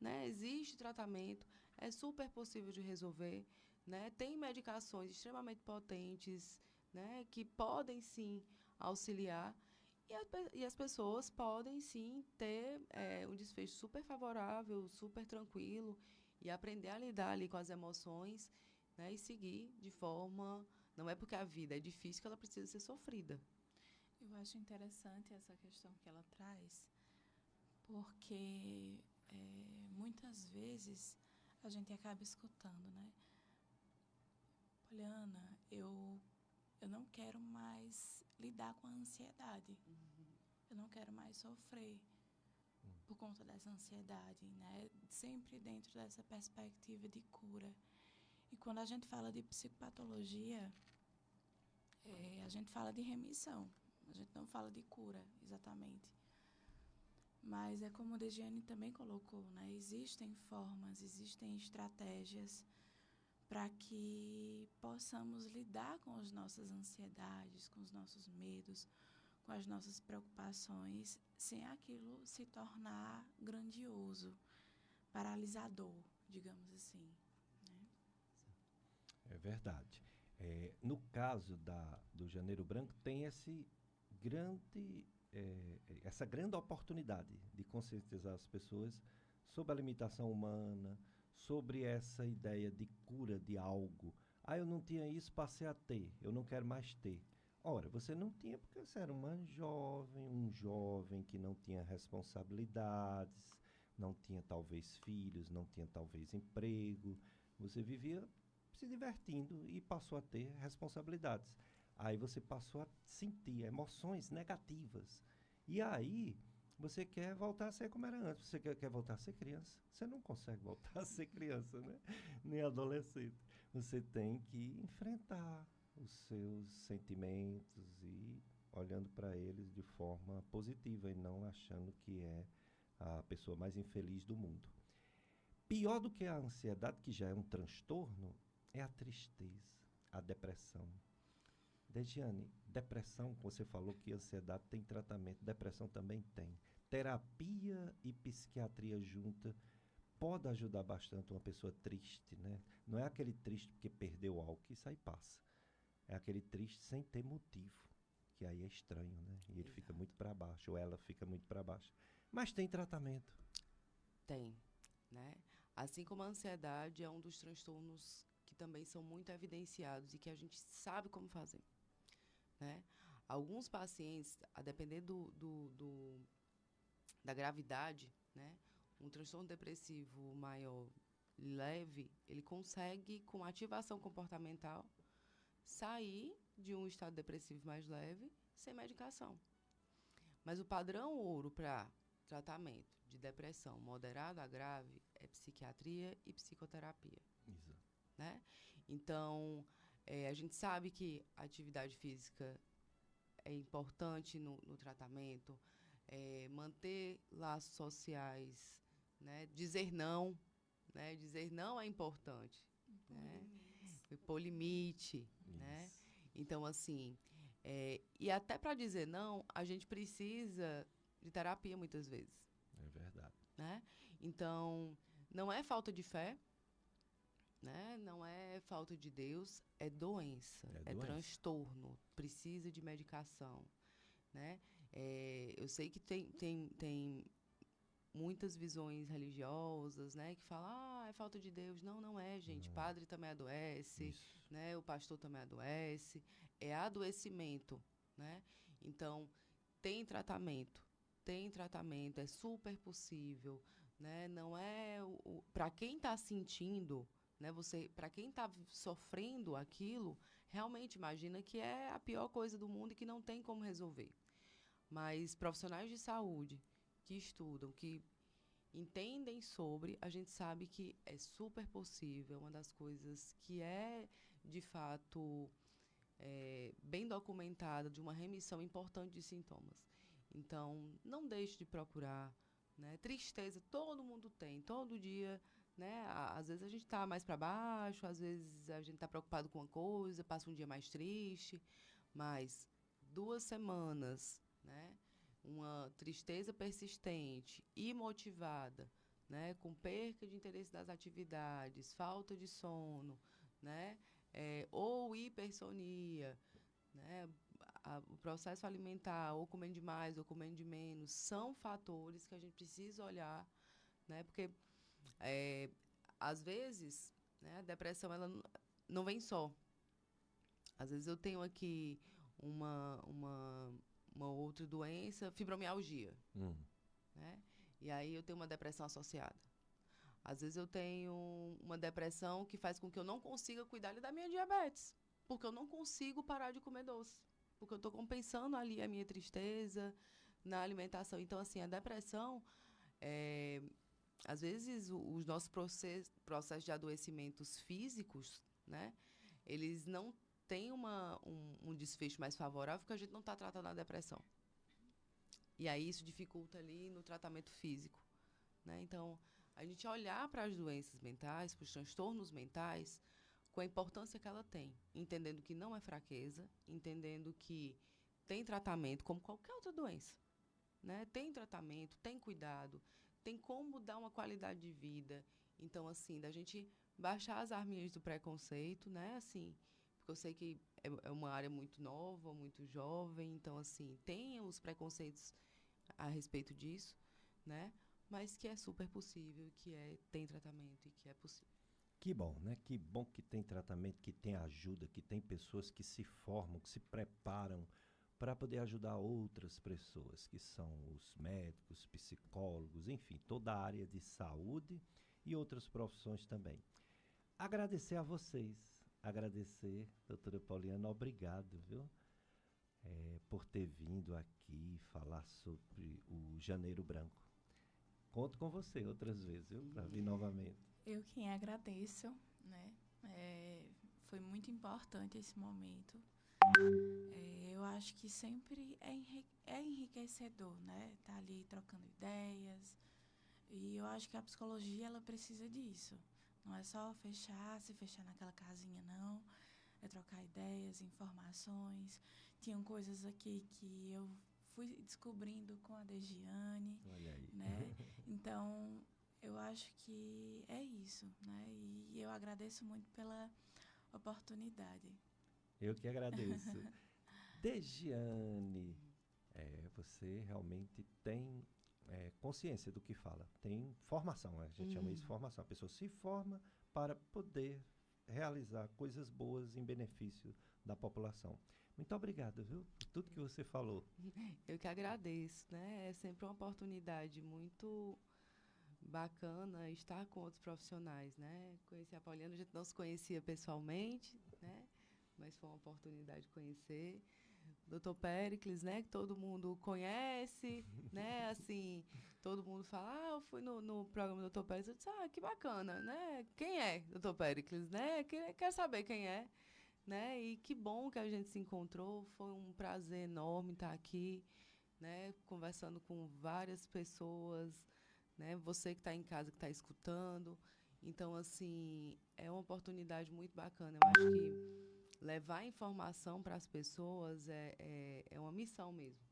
né? Existe tratamento, é super possível de resolver, né? Tem medicações extremamente potentes, né, que podem, sim, auxiliar. E as pessoas podem, sim, ter um desfecho super favorável, super tranquilo, e aprender a lidar ali com as emoções, né, e seguir de forma... Não é porque a vida é difícil que ela precisa ser sofrida. Eu acho interessante essa questão que ela traz, porque muitas vezes a gente acaba escutando, né? Poliana, eu não quero mais lidar com a ansiedade. Eu não quero mais sofrer por conta dessa ansiedade, né? Sempre dentro dessa perspectiva de cura. E quando a gente fala de psicopatologia, a gente fala de remissão. A gente não fala de cura, exatamente. Mas é como a Degiane também colocou, né? Existem formas, existem estratégias para que possamos lidar com as nossas ansiedades, com os nossos medos, com as nossas preocupações, sem aquilo se tornar grandioso, paralisador, digamos assim, né? É verdade. No caso do Janeiro Branco, tem essa grande oportunidade de conscientizar as pessoas sobre a limitação humana, sobre essa ideia de cura de algo. Eu não tinha isso, passei a ter, eu não quero mais ter. Ora, você não tinha porque você era um jovem que não tinha responsabilidades, não tinha talvez filhos, não tinha talvez emprego, você vivia se divertindo e passou a ter responsabilidades. Aí você passou a sentir emoções negativas. E aí você quer voltar a ser como era antes. Você quer voltar a ser criança. Você não consegue voltar a ser criança, né? Nem adolescente. Você tem que enfrentar os seus sentimentos e olhando para eles de forma positiva e não achando que é a pessoa mais infeliz do mundo. Pior do que a ansiedade, que já é um transtorno, é a tristeza, a depressão. Degiane, depressão, você falou que ansiedade tem tratamento, depressão também tem. Terapia e psiquiatria junta pode ajudar bastante uma pessoa triste, né? Não é aquele triste porque perdeu algo, que isso aí passa. É aquele triste sem ter motivo, que aí é estranho, né? E ele fica muito para baixo, ou ela fica muito para baixo. Mas tem tratamento. Tem, né? Assim como a ansiedade é um dos transtornos que também são muito evidenciados e que a gente sabe como fazer, né? Alguns pacientes, a depender da gravidade, né? Um transtorno depressivo maior, leve, ele consegue, com ativação comportamental, sair de um estado depressivo mais leve sem medicação. Mas o padrão ouro para tratamento de depressão moderada a grave é psiquiatria e psicoterapia. Exato. Né? Então, a gente sabe que a atividade física é importante no tratamento, manter laços sociais, né? Dizer não, né? Dizer não é importante. Pôr limite, né? Então, assim, E até para dizer não, a gente precisa de terapia muitas vezes. É verdade. Né? Então, não é falta de fé, né? Não é falta de Deus, é doença, é transtorno, precisa de medicação. Né? Eu sei que tem muitas visões religiosas, né, que falam, é falta de Deus. Não é, gente. Não. Padre também adoece, né, o pastor também adoece. É adoecimento, né? Então, tem tratamento, é super possível, né? Não é para quem está sentindo, né? Para quem está sofrendo aquilo, realmente imagina que é a pior coisa do mundo e que não tem como resolver. Mas profissionais de saúde que estudam, que entendem sobre, a gente sabe que é super possível, uma das coisas que é, de fato, bem documentada, de uma remissão importante de sintomas. Então, não deixe de procurar, né? Tristeza, todo mundo tem, todo dia, né? Às vezes a gente está mais para baixo, às vezes a gente está preocupado com uma coisa, passa um dia mais triste, mas 2 semanas, né? Uma tristeza persistente, imotivada, né? Com perca de interesse das atividades, falta de sono, né? Ou hipersonia, né? O processo alimentar, ou comendo demais, ou comendo de menos, são fatores que a gente precisa olhar, né? Porque, às vezes, né, a depressão ela não vem só. Às vezes eu tenho aqui uma outra doença, fibromialgia, né? E aí eu tenho uma depressão associada. Às vezes eu tenho uma depressão que faz com que eu não consiga cuidar da minha diabetes, porque eu não consigo parar de comer doce, porque eu estou compensando ali a minha tristeza na alimentação. Então, assim, a depressão, às vezes os nossos processos de adoecimentos físicos, né, eles não têm um desfecho mais favorável porque a gente não está tratando a depressão. E aí isso dificulta ali no tratamento físico, né? Então, a gente olhar para as doenças mentais, para os transtornos mentais, com a importância que ela tem, entendendo que não é fraqueza, entendendo que tem tratamento como qualquer outra doença, né? Tem tratamento, tem cuidado, tem como dar uma qualidade de vida. Então, assim, da gente baixar as arminhas do preconceito, né? Assim, porque eu sei que é uma área muito nova, muito jovem, então, assim, tem os preconceitos a respeito disso, né? Mas que é super possível, que tem tratamento e que é possível. Que bom, né? Que bom que tem tratamento, que tem ajuda, que tem pessoas que se formam, que se preparam para poder ajudar outras pessoas, que são os médicos, psicólogos, enfim, toda a área de saúde e outras profissões também. Agradecer a vocês, doutora Pauliana, obrigado, viu? Por ter vindo aqui falar sobre o Janeiro Branco. Conto com você outras vezes, viu? Para vir novamente. Eu quem agradeço, né? Foi muito importante esse momento. Eu acho que sempre é enriquecedor, né? Tá ali trocando ideias. E eu acho que a psicologia, ela precisa disso. Não é só se fechar naquela casinha, não. É trocar ideias, informações. Tinham coisas aqui que eu fui descobrindo com a Degiane. Olha aí. Né? Então, eu acho que é isso, né? E eu agradeço muito pela oportunidade. Eu que agradeço. Degiane, você realmente tem consciência do que fala. Tem formação, a gente chama isso de formação. A pessoa se forma para poder realizar coisas boas em benefício da população. Muito obrigado, viu? Por tudo que você falou. Eu que agradeço, né? É sempre uma oportunidade muito bacana estar com outros profissionais, né? Conheci a Pauliana, a gente não se conhecia pessoalmente, né? Mas foi uma oportunidade de conhecer. Dr. Péricles, né? Que todo mundo conhece, né? Assim, todo mundo fala, eu fui no programa do Dr. Péricles, eu disse, que bacana, né? Quem é Dr. Péricles, né? Quer saber quem é, né? E que bom que a gente se encontrou, foi um prazer enorme estar aqui, né? Conversando com várias pessoas, né? Você que está em casa, que está escutando. Então, assim, é uma oportunidade muito bacana. Eu acho que levar informação para as pessoas é uma missão mesmo,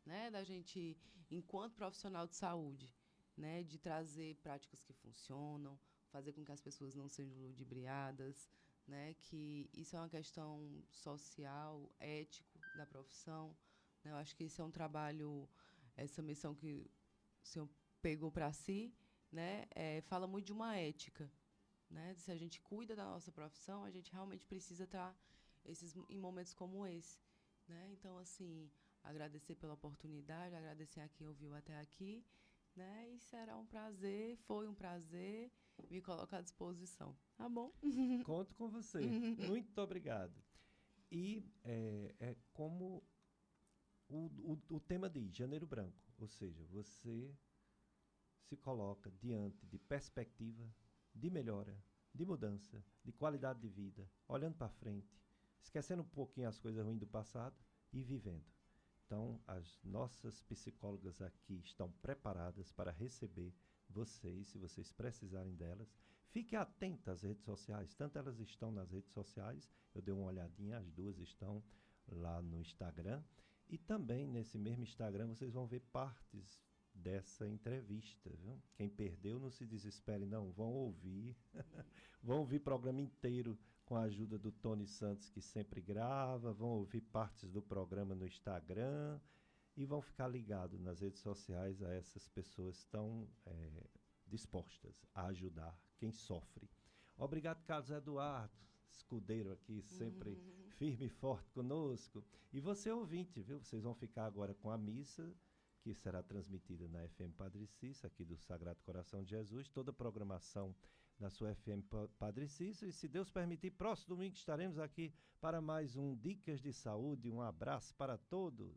né? Da gente, enquanto profissional de saúde, né? De trazer práticas que funcionam, fazer com que as pessoas não sejam ludibriadas, né? Que isso é uma questão social, ético da profissão, né? Eu acho que esse é um trabalho, essa missão que o senhor pegou para si, né? Fala muito de uma ética, né? Se a gente cuida da nossa profissão, a gente realmente precisa estar em momentos como esse, né? Então, assim, agradecer pela oportunidade, agradecer a quem ouviu até aqui, né? E será um prazer, foi um prazer me colocar à disposição, tá bom? Conto com você. Muito obrigado. E como o tema diz, Janeiro Branco, ou seja, você se coloca diante de perspectiva, de melhora, de mudança, de qualidade de vida, olhando para frente, esquecendo um pouquinho as coisas ruins do passado e vivendo. Então, as nossas psicólogas aqui estão preparadas para receber vocês, se vocês precisarem delas. Fiquem atentos às redes sociais, tanto elas estão nas redes sociais, eu dei uma olhadinha, as duas estão lá no Instagram, e também nesse mesmo Instagram vocês vão ver partes dessa entrevista, viu? Quem perdeu, não se desespere não, vão ouvir, vão ouvir o programa inteiro com a ajuda do Tony Santos, que sempre grava, vão ouvir partes do programa no Instagram e vão ficar ligados nas redes sociais a essas pessoas tão dispostas a ajudar quem sofre. Obrigado, Carlos Eduardo, escudeiro aqui, sempre firme e forte conosco. E você, ouvinte, viu? Vocês vão ficar agora com a missa, que será transmitida na FM Padre Cícero, aqui do Sagrado Coração de Jesus, toda a programação na sua FM Padre Cícero, e se Deus permitir, próximo domingo estaremos aqui para mais um Dicas de Saúde. Um abraço para todos.